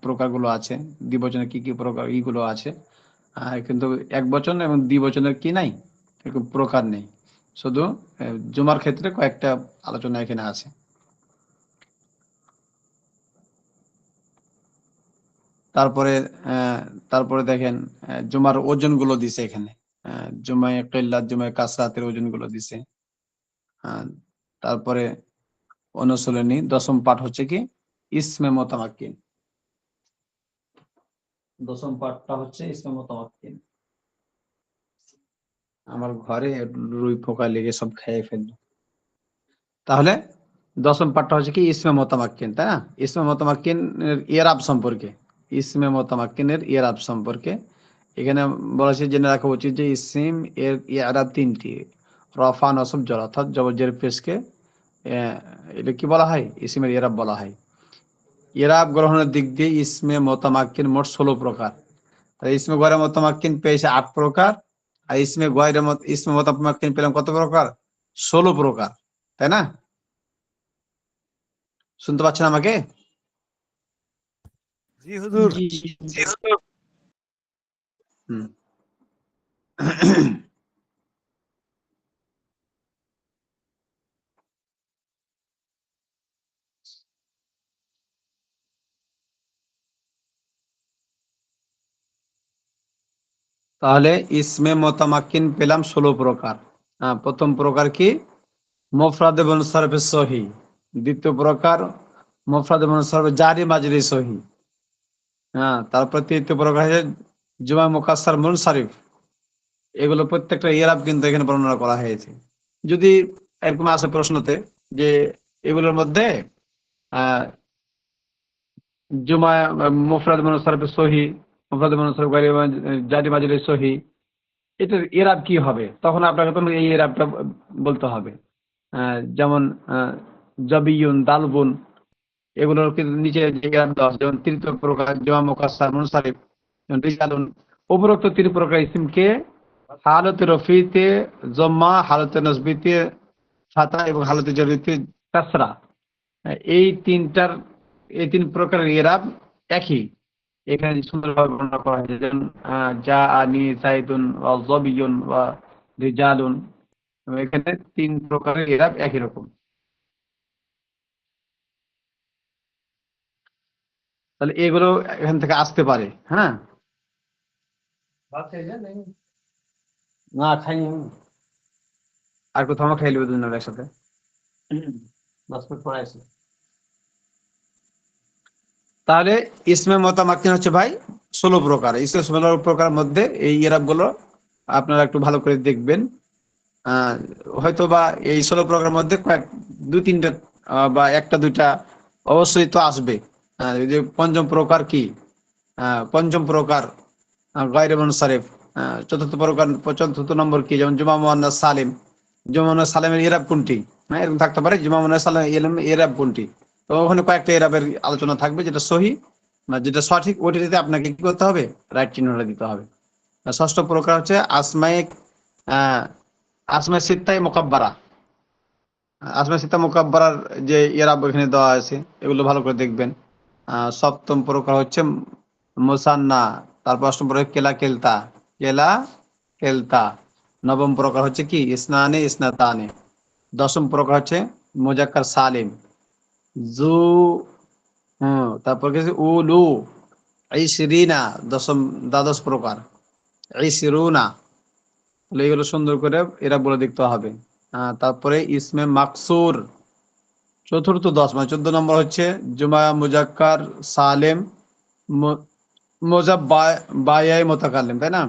প্রকারগুলো আছে, দ্বিবচনের কি কি প্রকার ইগুলো আছে। কিন্তু এক বচন এবং দ্বিবচনের কি নাই, এরকম প্রকার নেই। শুধু জুমার ক্ষেত্রে কয়েকটা আলোচনা এখানে আছে। তারপরে তারপরে দেখেন জুমার ওজন গুলো দিছে এখানে। জুমায় কিল্লাত, জুমায় কাসরাতের ওজন গুলো দিছে। তারপরে অনুশীলনী 10ম পাঠ হচ্ছে কি ইসমে মুতামাক্কিন। 10ম পাঠটা হচ্ছে ইসমে মুতামাক্কিন। আমার ঘরে রুই পোকা লেগে সব খেয়ে ফেললো। তাহলে 10ম পাঠটা হচ্ছে কি ইসমে মুতামাক্কিন, তাই না? ইসমে মুতামাক্কিন এর ইরাব সম্পর্কে, ইসমে মুতামাক্কিনের ইরাব সম্পর্কে এখানে বলেছে, জেনে রাখা উচিত যে ইসিম এর ইরাব 3টি: রফা, নসব, জর। অর্থাৎ জবর জের পেশকে এটা কি বলা হয়? ইসিমের ইরাব বলা হয়। ইরাব গ্রহণের দিক দিয়ে ইসমে মুতামাক্কিন মোট 16 প্রকার। ইসমে গয়রে মুতামাক্কিন পেয়েছে 8 প্রকার। আর ইসমে মুতামাক্কিন পেলাম কত প্রকার? 16 প্রকার, তাই না? শুনতে পাচ্ছেন আমাকে? জি হুজুর। হুম। তাহলে ইসমে মুতামাক্কিন পেলাম 16 প্রকার। প্রথম প্রকার কি? মুফরাদে মুনসারিফে সহি। দ্বিতীয় প্রকার মুফরাদে মুনসারিফে জারি মাজরি সহি। তারপর তৃতীয় প্রকার হচ্ছে জুমা মুকাসসার মুনসারিফ। এগুলো প্রত্যেকটা ইরাব কিন্তু এখানে বর্ণনা করা হয়েছে। যদি এরকম আসে প্রশ্নতে যে এগুলোর মধ্যে আহ জুমা মুফরাদ মুনসারিফে সহি, মুফরাদ মুনসারিফ জারি মাজরি সহি, এটার ইরাব কি হবে? তখন আপনাকে তো এই ইরাবটা বলতে হবে। যেমন জাবিয়ুন, দালবুন, এগুলোর কিন্তু নিচে যে ইরাব দেওয়া আছে, যেমন তৃতীয় প্রকার জুমা মুকাসসার মুনসারিফ, যেমন রিজালুন। উপরোক্ত 3 প্রকার ইসিমকে হালতে রফিতে জম্মা, হালতে নসবিতে ফাতা এবং হালতে জরিতে কাসরা, এই 3 প্রকারের ইরাব একই। এখানে সুন্দরভাবে বর্ণনা করা হয়েছে। যেমন জা আনি সাইদুন ওয়া যাবিয়ুন ওয়া রিজালুন, এখানে 3 প্রকারের ইরাব একই রকম। তাহলে এগুলো এখান থেকে আসতে পারে। হ্যাঁ, না খাইনি আমি। আর কোথাও আমরা খাই লিব দুজনের একসাথে। 10 মিনিট পরে আসি। তাহলে ইসমে মুতামাক্কিন হচ্ছে ভাই 16 প্রকার। ইসমে 16 প্রকারের মধ্যে এই ইরাব গুলো আপনারা একটু ভালো করে দেখবেন। হয়তো বা এই 16 প্রকারের মধ্যে কয়েক 2-3টা বা 1-2টা অবশ্যই তো আসবে। এই যে পঞ্চম প্রকার কি, পঞ্চম প্রকার গায়রে মুনসারিফ, চতুর্থ নম্বর কি, যেমন জুমা মুয়ান্নাস সালিম, জুমা মুয়ান্নাস সালিমের ইরাব কোনটি, হ্যাঁ এরকম থাকতে পারে। জুমা মুয়ান্নাস সালিমের ইরাব কোনটি, তো ওখানে কয়েকটা ইরাবের আলোচনা থাকবে। যেটা সহি না যেটা সঠিক ওইটাতে আপনাকে কি করতে হবে, রাইট চিহ্নটা দিতে হবে। আর ষষ্ঠ প্রকার হচ্ছে আসমায়ে আসমায়ে সিত্তায়ে মুকাব্বারা। আসমায়ে সিত্তা মুকাব্বারার যে ইরাব এখানে দেওয়া আছে এগুলো ভালো করে দেখবেন। সপ্তম প্রকার হচ্ছে মুসান্না, তারপর অষ্টম প্রকার কেলা কেলতা, কেলা কেলতা। নবম প্রকার হচ্ছে কি ইসনানে ইসনাতানে। দশম প্রকার হচ্ছে মুজাক্কার সালিম, জু, তারপর হচ্ছে উলু, ইশরিনা, দ্বাদশ প্রকার ইশরুনা। তাহলে এগুলো সুন্দর করে এরা বলে দেখতে হবে। তারপরে ইসমে মাকসুর চতুর্থ 10, মানে 14 নম্বর হচ্ছে জুমা মুজাক্কার সালেম মোজাব্বায়াই মোতাকাল্লিম, তাই না?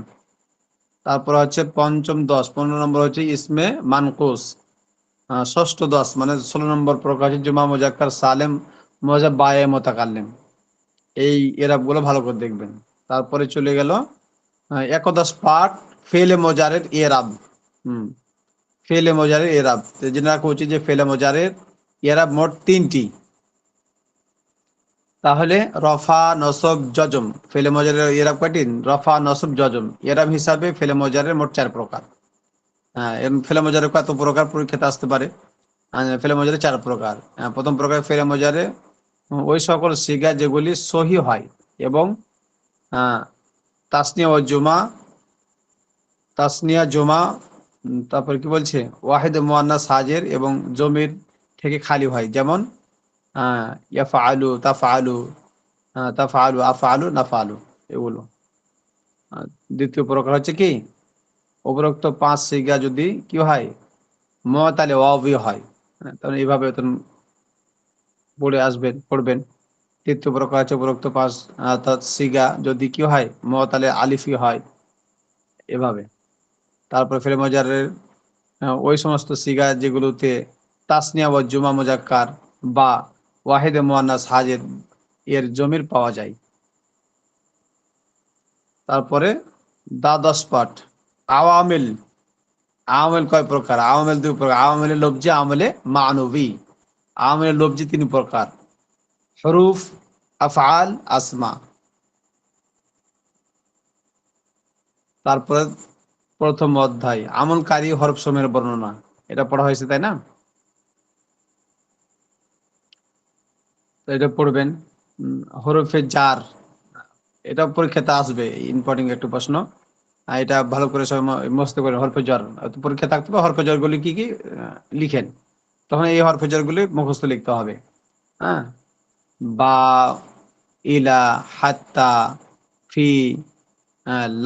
তারপর হচ্ছে পঞ্চম 10, 15 নম্বর হচ্ছে ইসমে মানকুস। ষষ্ঠ 10 মানে 16 নম্বর প্রকার হচ্ছে জুমা মুজাক্কার সালেম মোজাব্বায়াই মোতাকাল্লিম। এই এরাব গুলো ভালো করে দেখবেন। তারপরে চলে গেল একাদশ পাঠ ফেলে মোজারের এরাব। ফেলে মোজারের এরাব জেনে রাখা উচিত যে ফেলে মোজারের এরাব মোট 3টি। তাহলে রফা নসব জজম, ফেলে মোজারের এরাব কয়টি? রফা নসব জজম। এরাব হিসাবে ফেলে মোজারের মোট 4 প্রকার। ফেলে মোজারের কত প্রকার পরীক্ষাতে আসতে পারে? ফেলে মোজারের 4 প্রকার। প্রথম প্রকার ফেলে মোজারে ওই সকল সিগা যেগুলি সহি হয় এবং তাসনিয়া ও জুমা, তাসনিয়া জুমা, তারপর কি বলছে ওয়াহিদ মুয়ান্নাস হাজির এবং জমির থেকে খালি হয়, যেমন ইয়াফআলু, তাফআলু, তাফআলু, আফআলু, নাফআলু, এগুলো। দ্বিতীয় প্রকার হচ্ছে কি উপরোক্ত 5 সিগা যদি কি হয় মুআতালে ওয়াবি হয়, তাহলে এইভাবে পড়বেন। তৃতীয় প্রকার হচ্ছে উপরোক্ত 5 সিগা যদি কি হয় মুআতালে আলিফি হয়, এভাবে। তারপর ফেলে মোজারের ওই সমস্ত সিগা যেগুলোতে তাসনিয়া ও জুমা মুজাক্কার বা ওয়াহিদে মুয়ান্নাস হাজির এর জমির পাওয়া যায়। তারপরে দ্বাদশ পাঠ আওয়ামিল। আওয়ামিল কয় প্রকার? আওয়ামিল 2 প্রকার, আওয়ামিলে লফজি, আওয়ামিলে মানবী। আওয়ামিলে লফজি 3 প্রকার, হুরুফ, আফআল, আসমা। তারপরে প্রথম অধ্যায় আমলকারী হরফ সমূহের বর্ণনা, এটা পড়া হয়েছে তাই না? তো এটা পড়বেন। হরফে জার, এটা পরীক্ষাতে আসবে, ইম্পর্টেন্ট একটা প্রশ্ন। এটা ভালো করে সবাই মুখস্থ করে। হরফে জ্বর পরীক্ষা থাকতে হবে, হরফে জ্বর গুলি কি কি লিখেন, তখন এই হরফে জ্বর গুলি মুখস্থ লিখতে হবে। হ্যাঁ, বা, ইলা, হাত্তা, ফি,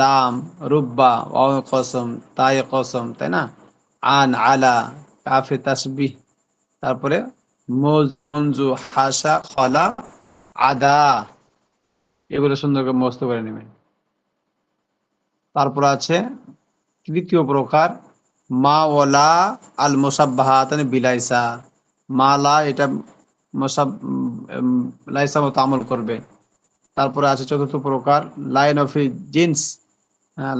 লাম, রুব্বা, ওয়াও কসম, তায়ে কসম, তাই না? আন, আলা, কাফে তাসবিহ, তারপরে মুজ, মুনজু, হাসা, খলা, আদা, এগুলো সুন্দর করে মুখস্থ করে নেবেন। তারপর আছে তৃতীয় প্রকার মা ওয়ালা আল মুসাব্বাহাতান বিলাইসা। মালা, এটা লাইসা মতো আমল করবে। তারপরে আছে চতুর্থ প্রকার line of jeans.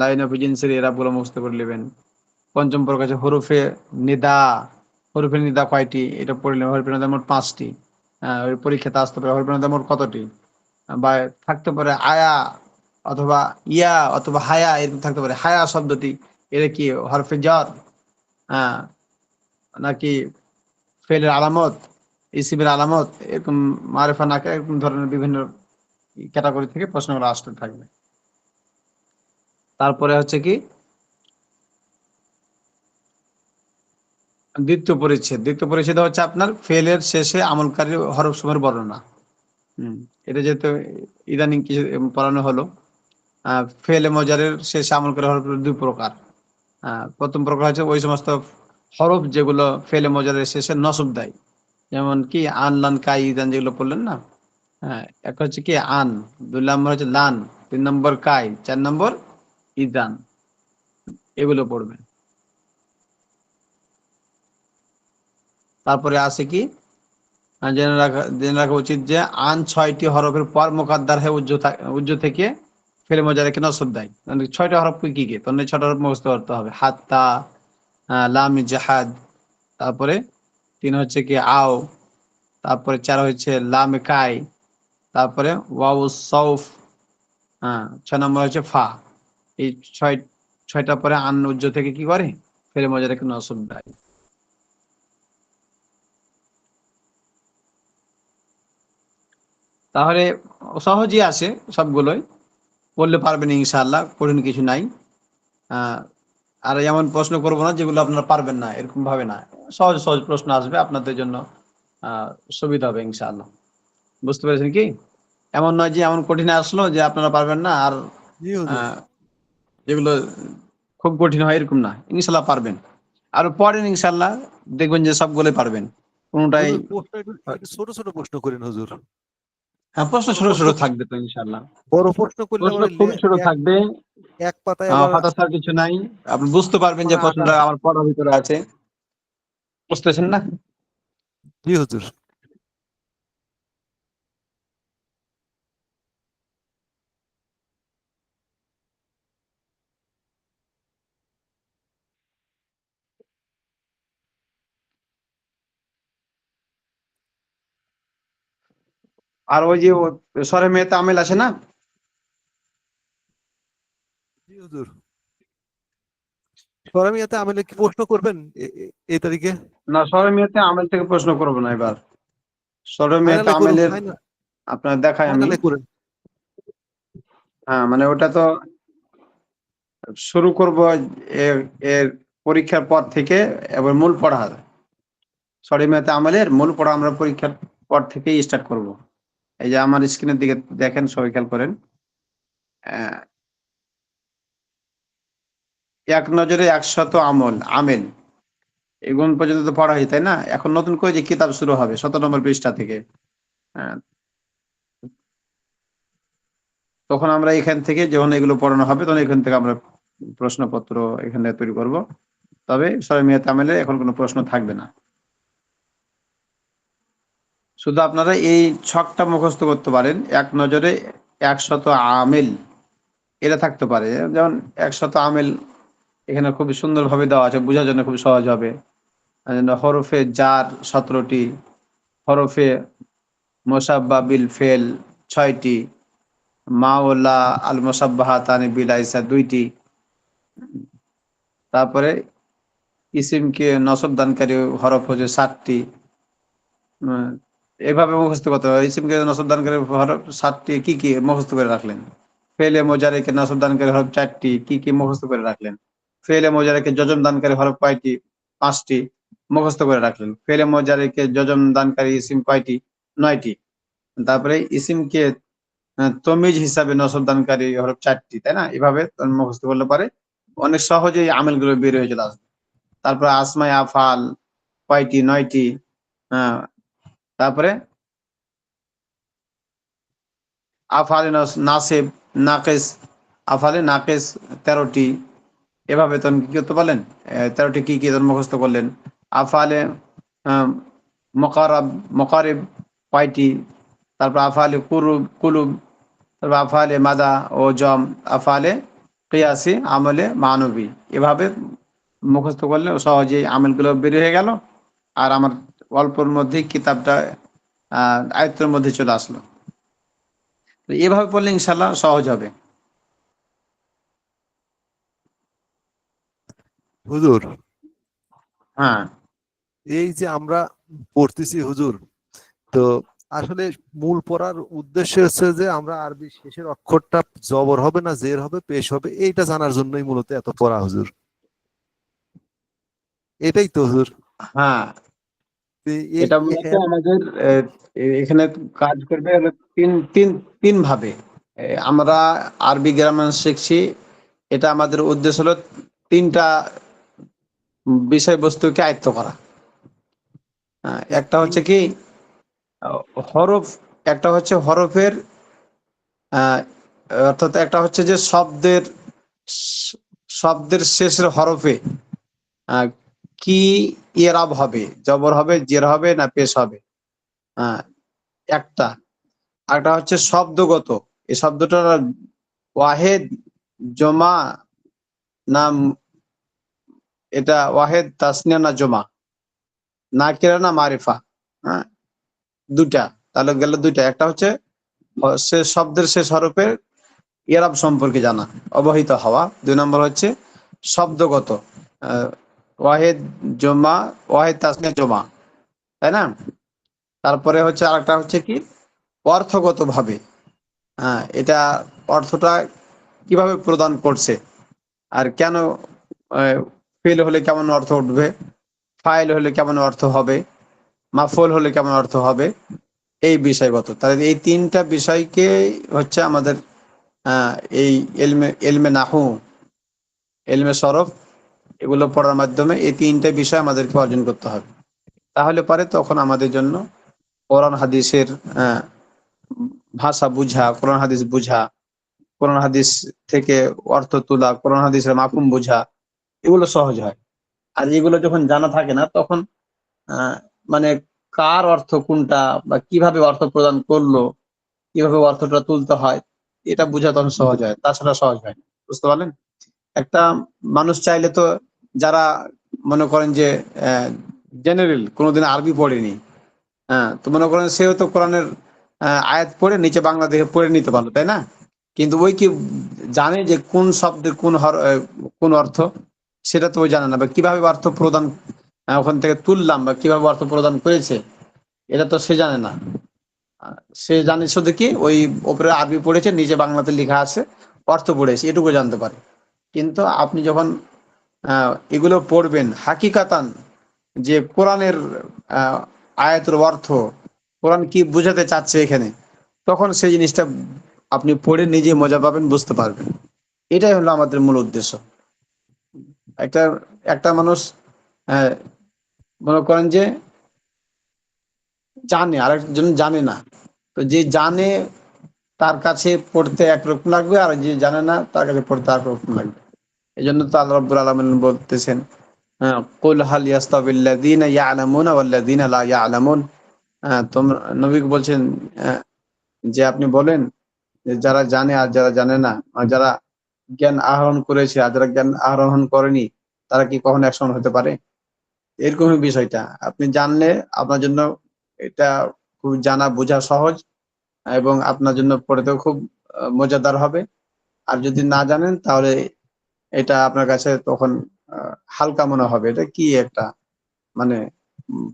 Line of জিন্সের এরাবগুলো মুখস্থ করে নেবেন। পঞ্চম প্রকার আছে হরফে নিদা। হরফে নিদা কয়টি, এটা পড়লেন। হরফে নিদা মোট 5টি। ওই পরীক্ষাতে আসতে পারে হরফে নিদা মোট কতটি, বা থাকতে পারে আয়া অথবা ইয়া অথবা হায়া, এরকম থাকতে পারে। হায়া শব্দটি এটা কি হরফে জ্বর নাকি ফেলের আলামত, ইসিমের আলামত, এরকম মারিফা নাকা, এরকম ধরনের বিভিন্ন ক্যাটাগরি থেকে প্রশ্নগুলো আসতে থাকবে। তারপরে হচ্ছে কি দ্বিতীয় পরিচ্ছেদ হচ্ছে আপনার ফেলের শেষে আমলকারী হরফ সমূহের বর্ণনা। এটা যেহেতু ইদানিং কিছু পড়ানো হলো, ফেলে মজারের শেষে আমলকারী হরফ দুই প্রকার। প্রথম প্রকার হচ্ছে ওই সমস্ত হরফ যেগুলো ফেলে মজারের শেষে নসব দেয়, যেমন কি আন, লান, কাই, ইদান যেগুলো পড়লেন না। এক হচ্ছে কি আন, 2 নম্বর হচ্ছে লান, 3 নম্বর কাই, 4 নম্বর ইদান, এগুলো পড়বেন। তারপরে আছে কি জেনে রাখা উচিত যে আন 6টি হরফের পর মুকাদ্দার হয়ে উজ্জ থেকে ফেলে মজারেকে নসব দেয়। মানে 6টা হরফ কি কি, তখন 6টা হরফ মুখস্থ করতে হবে। হাত্তা, লাম জাহাদ, তারপরে 3 হচ্ছে কি আও, তারপরে 4 হচ্ছে লাম কাই, তারপরে ওয়াউ সৌফ, 6 নম্বর হচ্ছে ফা। এই 6টা পরে আন উজ্জ থেকে কি করে ফেলে মজারেকে নসব দেয়। তাহলে সহজই আছে, সবগুলোই পড়লে পারবেন ইনশাআল্লাহ, কঠিন কিছু নাই। আর এমন প্রশ্ন করবো না যেগুলো আপনারা পারবেন না, এরকম ভাবে না। সহজ সহজ প্রশ্ন আসবে, আপনাদের জন্য সুবিধা হবে ইনশাআল্লাহ। বুঝতে পেরেছেন কি? এমন নয় যে এমন কঠিন আসলো যে আপনারা পারবেন না, আর জি হুজুর। যেগুলো খুব কঠিন হয় এরকম না, ইনশাআল্লাহ পারবেন। আর পড়েন ইনশাআল্লাহ, দেখবেন যে সবগুলোই পারবেন, কোনটাই। হুজুর প্রশ্ন একটু ছোট ছোট প্রশ্ন করেন হুজুর। হ্যাঁ, প্রশ্ন বড় ছোট প্রশ্ন ছোট থাকবে তো ইনশাআল্লাহ। বড় প্রশ্ন করলে প্রশ্ন আবার খুবই ছোট থাকবে, এক পাতায় আবার হতাশার কিছু নাই। আপনি বুঝতে পারবেন যে মানে আধা। প্রশ্নটা আমার পড়ার ভিতরে আছে, বুঝতেছেন না? জি হুজুর। আর ওই যে সরে মেয়েতে আমেল আছে না, জি হুজুর। সরামিয়াতে আমেলে কি প্রশ্ন করবেন এই তারিখে? না সরে মেয়েতে আমেল থেকে প্রশ্ন করবো না এবার। সরে মেয়েতে ফাইনালে করুন, আমেলের আপনার দেখাই আমি। ফাইনালে করেন। হ্যাঁ, মানে ওটা তো শুরু করব এর এর পরীক্ষার পর থেকে, এবার মূল পড়া। সরি মেয়েতে আমেলের মূল পড়া আমরা পরীক্ষার পর থেকেই স্টার্ট করব। এই যে আমার স্ক্রিনের দিকে দেখেন, সবাই খেয়াল করেন। এক নজরে 100 আমেল, এগুলো পর্যন্ত তো পড়া হয় তাই না? এখন নতুন করে যে কিতাব শুরু হবে 17 নম্বর পৃষ্ঠা থেকে, তখন আমরা এখান থেকে যখন এগুলো পড়ানো হবে তখন এখান থেকে আমরা প্রশ্নপত্র এখানে তৈরি করব। তবে সরে মেয়েতে আমেলে এখন কোনো প্রশ্ন থাকবে না। শুধু আপনারা এই ছকটা মুখস্থ করতে পারেন, এক নজরে 100 আমেল, এটা থাকতে পারে। যেমন 100 আমেল এখানে খুবই সুন্দরভাবে দেওয়া আছে, বোঝার জন্য খুব সহজ হবে। হরফে জার 17টি, হরফে মোসাব্বা বিল ফেল 6টি, মাওলা আল মোসাব্বাহাতানি বিল আইসা 2টি, তারপরে ইসিমকে নসব দানকারী হরফ হচ্ছে 7টি। এভাবে মুখস্থ করতে হবে। ইসিমকে নসব দানকারী হরফ 7টি, কি কি মুখস্থ করে রাখলেন। ফেলে মোজারেকে নসব দানকারী হরফ 4টি, কি কি মুখস্থ করে রাখলেন। ফেলে মোজারেকে জজম দানকারী হরফ কয়টি, 5টি, মুখস্থ করে রাখলেন। ফেলে মোজারেকে জজম দানকারী ইসিম কয়টি, 9টি। তারপরে ইসিমকে তমিজ হিসাবে নসব দানকারী হরফ 4টি, তাই না? এভাবে মুখস্থ করলে পারে অনেক সহজেই আমেলগুলো বের হয়ে চলে আসবে। তারপরে আসমায়ে আফআল কয়টি, 9টি। তারপরে আফআলে নাসিব নাকিস, আফআলে নাকিস 13টি। এভাবে তখন কি করতে পারলেন, 13টি কি কি তখন মুখস্থ করলেন। আফআলে মুকাররাব মুকারিব কয়টি, তারপর আফআলে কুলুব, তারপর আফআলে মাদা ও জম, আফআলে কিয়াসি, আমলে মানবী। এভাবে মুখস্থ করলে সহজেই আমেলগুলো বের হয়ে গেল, আর আমার অল্পর মধ্যেই কিতাবটা আয়ত্তের মধ্যে চলে আসলো। তো এভাবে পড়লে ইনশাল্লাহ সহজ হবে। হুজুর হ্যাঁ, এই যে আমরা পড়তেছি হুজুর, তো আসলে মূল পড়ার উদ্দেশ্য হচ্ছে যে আমরা আরবি শেষের অক্ষরটা জবর হবে না জের হবে পেশ হবে, এইটা জানার জন্যই মূলত এত পড়া হুজুর। এটাই তো হুজুর। হ্যাঁ, তো এটা মূলত আমাদের এখানে কাজ করবে হলো তিন তিন তিন ভাবে। আমরা আরবি গ্রামার শিখছি, এটা আমাদের উদ্দেশ্য হলো তিনটা বিষয়বস্তুকে আয়ত্ত করা। একটা হচ্ছে কি হরফ, একটা হচ্ছে হরফের আহ, অর্থাৎ একটা হচ্ছে যে শব্দের শেষের হরফে আহ, কি ইরাব হবে, জবর হবে, জের হবে না পেশ হবে, আহ, একটা। আরেকটা হচ্ছে শব্দগত, এই শব্দটা ওয়াহেদ, জমা না, এটা ওয়াহেদ তাসনিয়া না জমা, না কিরা না মারিফা। হ্যাঁ, দুটা, তাহলে গেল দুইটা। একটা হচ্ছে সে শব্দের শেষ হরফের ইরাব সম্পর্কে জানা, অবহিত হওয়া। 2 নম্বর হচ্ছে শব্দগত, আহ, ওয়াহেদ জমা, ওয়াহেদ তাসনিয়া জমা, তাই না? তারপরে হচ্ছে আরেকটা হচ্ছে কি অর্থগত ভাবে, হ্যাঁ, এটা অর্থটা কিভাবে প্রদান করছে, আর কেন ফেল হলে কেমন অর্থ উঠবে, ফাইল হলে কেমন অর্থ হবে, মাফুল হলে কেমন অর্থ হবে, এই বিষয়গত। তাহলে এই তিনটা বিষয়কে হচ্ছে আমাদের আহ, এই এলমে এলমে নাহু, এলমে সরফ, এগুলো পড়ার মাধ্যমে এই তিনটা বিষয় আমাদেরকে অর্জন করতে হবে। তাহলে পরে তখন আমাদের জন্য কোরআন হাদিসের আহ, ভাষা বুঝা, কোরআন হাদিস বুঝা, কোরআন হাদিস থেকে অর্থ তোলা, কোরআন হাদিসের মাফহুম বোঝা, এগুলো সহজ হয়। আর এগুলো যখন জানা থাকে না, তখন আহ, মানে কার অর্থ কোনটা বা কিভাবে অর্থ প্রদান করলো, কিভাবে অর্থটা তুলতে হয়, এটা বোঝা তখন সহজ হয়, তাছাড়া সহজ হয় না। বুঝতে পারলেন? একটা মানুষ চাইলে তো, যারা মনে করেন যে জেনারেল কোনোদিন আরবি পড়েনি, হ্যাঁ, তো মনে করেন সেও তো কোরআনের আয়াত পড়ে নিচে বাংলা দেখে পড়ে নিতে পারলো, তাই না? কিন্তু ওই কি জানে যে কোন শব্দের কোন অর্থ, সেটা তো ওই জানে না, বা কিভাবে অর্থ প্রদান ওখান থেকে তুললাম বা কিভাবে অর্থ প্রদান করেছে, এটা তো সে জানে না। সে জানে শুধু কি ওই ওপরে আরবি পড়েছে, নিচে বাংলাতে লেখা আছে, অর্থ পড়েছে, এটুকু জানতে পারে। কিন্তু আপনি যখন এগুলো পড়বেন হাকিকাতান, যে কোরআনের আহ, আয়াতের অর্থ, কোরআন কি বোঝাতে চাচ্ছে এখানে, তখন সেই জিনিসটা আপনি পড়ে নিজে মজা পাবেন, বুঝতে পারবেন। এটাই হলো আমাদের মূল উদ্দেশ্য। একটা একটা মানুষ আহ, মনে করেন যে জানে, আরেকজন জানে না, তো যে জানে তার কাছে পড়তে একরকম লাগবে, আর যে জানে না তার কাছে পড়তে একরকম লাগবে। এই জন্য তো আল্লাহ রাব্বুল আলামিন বলতেছেন, কুল হাল ইয়াস্তাবিল্লাযীনা ইয়ালামুনা ওয়াল্লাযীনা লা ইয়ালামুন। তোমরা, নবী বলছেন আহ, যে আপনি বলেন যে যারা জানে আর যারা জানে না, আর যারা জ্ঞান আহরণ করেছে আর যারা জ্ঞান আহরণ করেনি, তারা কি কখনো একসমান হতে পারে? এরকমই বিষয়টা। আপনি জানলে আপনার জন্য এটা খুব জানা বোঝা সহজ, এবং আপনার জন্য পড়তেও খুব মজাদার হবে। আর যদি না জানেন, তাহলে এটা আপনার কাছে তখন হালকা মনে হবে, এটা কি একটা, মানে উম,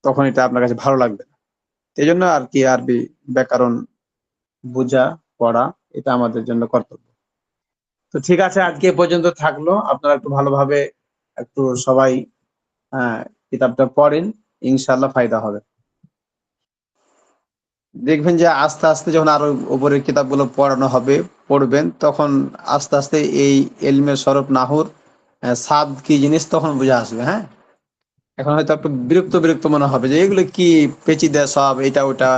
তখন এটা আপনার কাছে ভালো লাগবে না। এই জন্য আর কি আরবি ব্যাকরণ বোঝা, পড়া, এটা আমাদের জন্য কর্তব্য। তো ঠিক আছে, আজকে এ পর্যন্ত থাকলো। আপনারা একটু ভালোভাবে একটু সবাই আহ কিতাবটা পড়েন, ইনশাল্লাহ ফায়দা হবে। দেখবেন যে আস্তে আস্তে যখন আরো উপরের কিতাবগুলো পড়ানো হবে, পড়বেন, তখন আস্তে আস্তে এই এলমে সরফ নাহুর সাদ কি জিনিস তখন বুঝে আসবে। হ্যাঁ, এখন হয়তো একটু বিরক্ত বিরক্ত মনে হবে যে এগুলো কি পেঁচি দেয় সব, এটা ওটা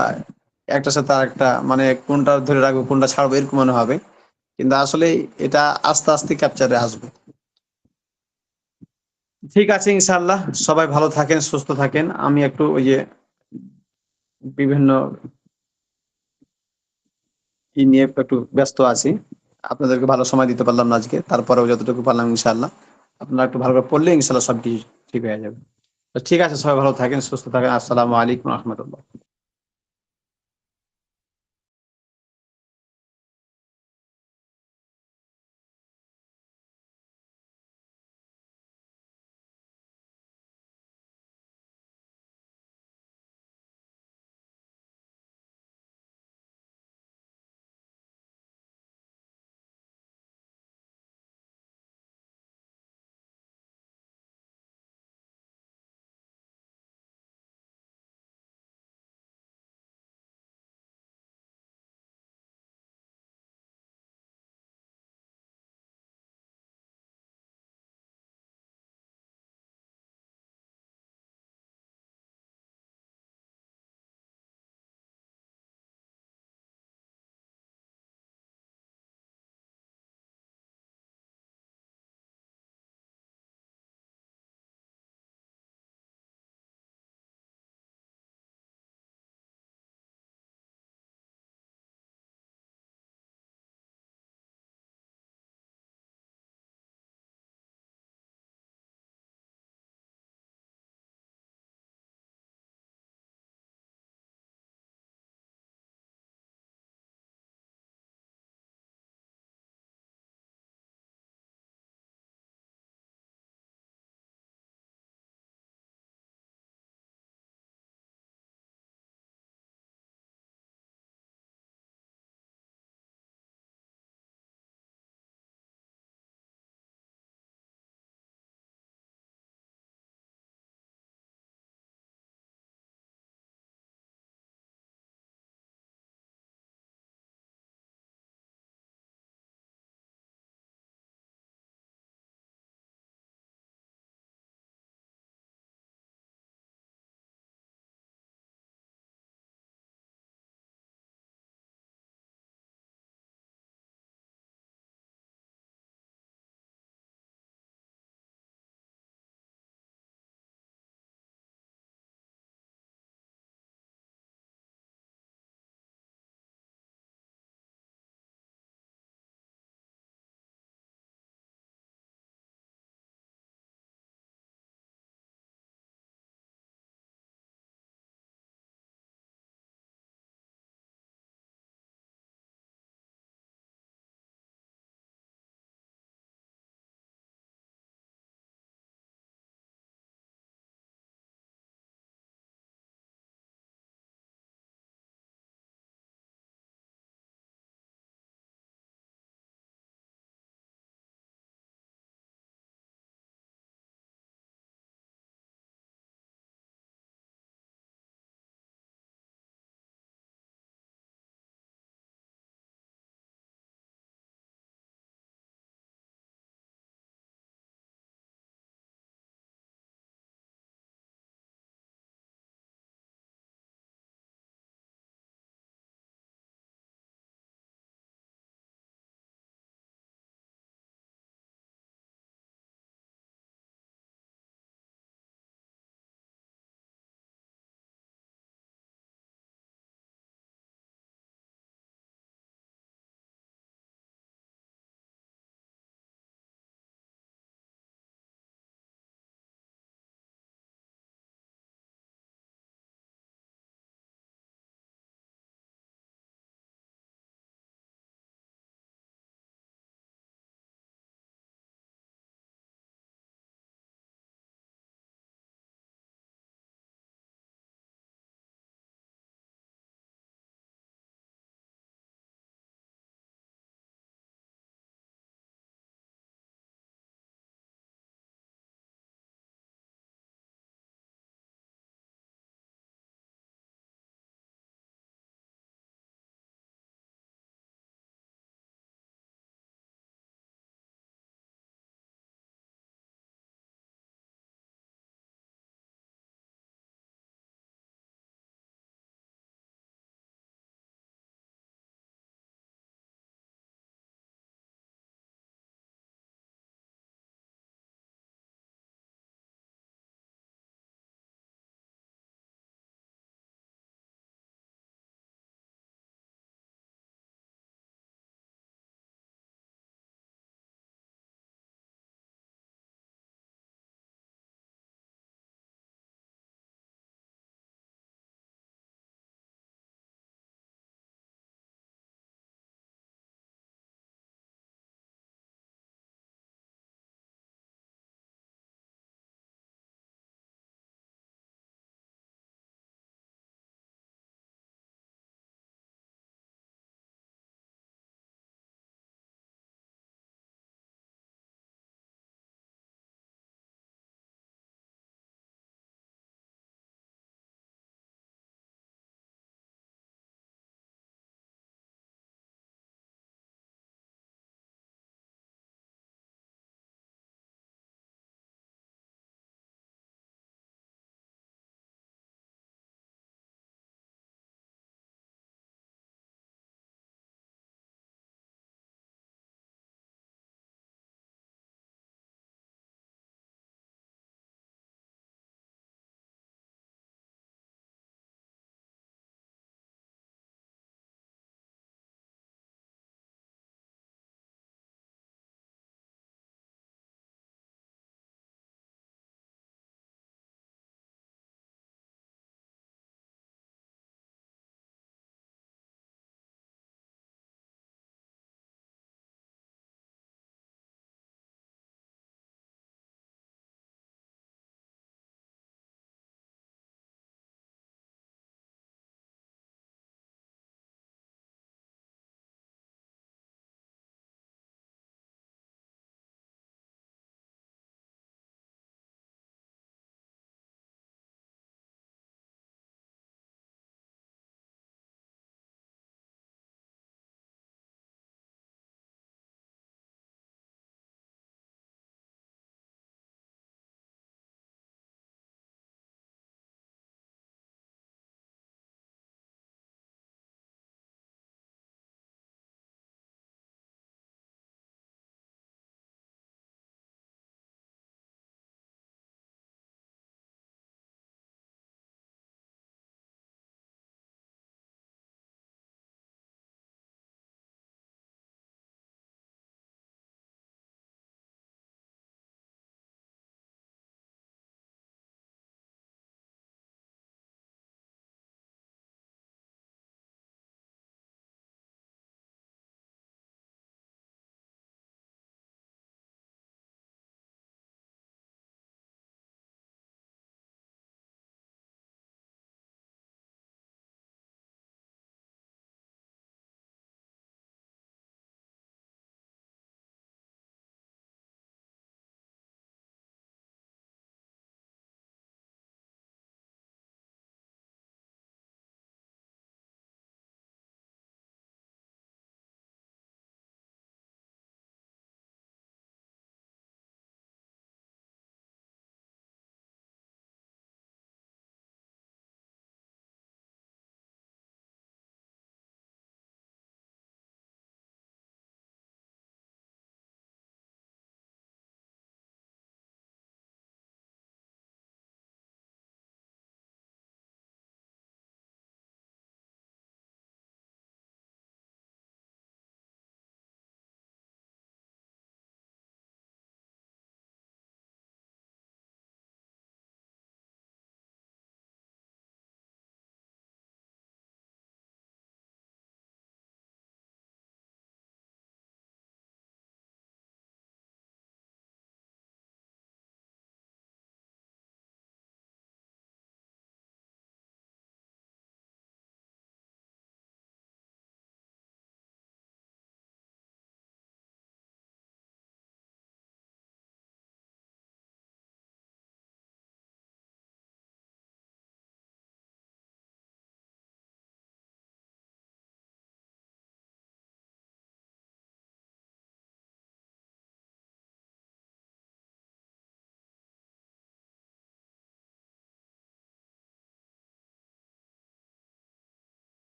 একটার সাথে আর একটা, মানে কোনটা ধরে রাখবো কোনটা ছাড়বো, এরকম মনে হবে। কিন্তু আসলে এটা আস্তে আস্তে ক্যাপচারে আসবে। ঠিক আছে, ইনশাআল্লাহ সবাই ভালো থাকেন, সুস্থ থাকেন। আমি একটু ওই যে বিভিন্ন ই নিয়ে একটু ব্যস্ত আছি, আপনাদেরকে ভালো সময় দিতে পারলাম না আজকে, তারপরেও যতটুকু পারলাম ইনশাআল্লাহ আপনারা একটু ভালো করে পড়লে ইনশাআল্লাহ সবকিছু ঠিক হয়ে যাবে। তো ঠিক আছে, সবাই ভালো থাকেন, সুস্থ থাকেন। আসসালামু আলাইকুম রহমতুল্লাহ।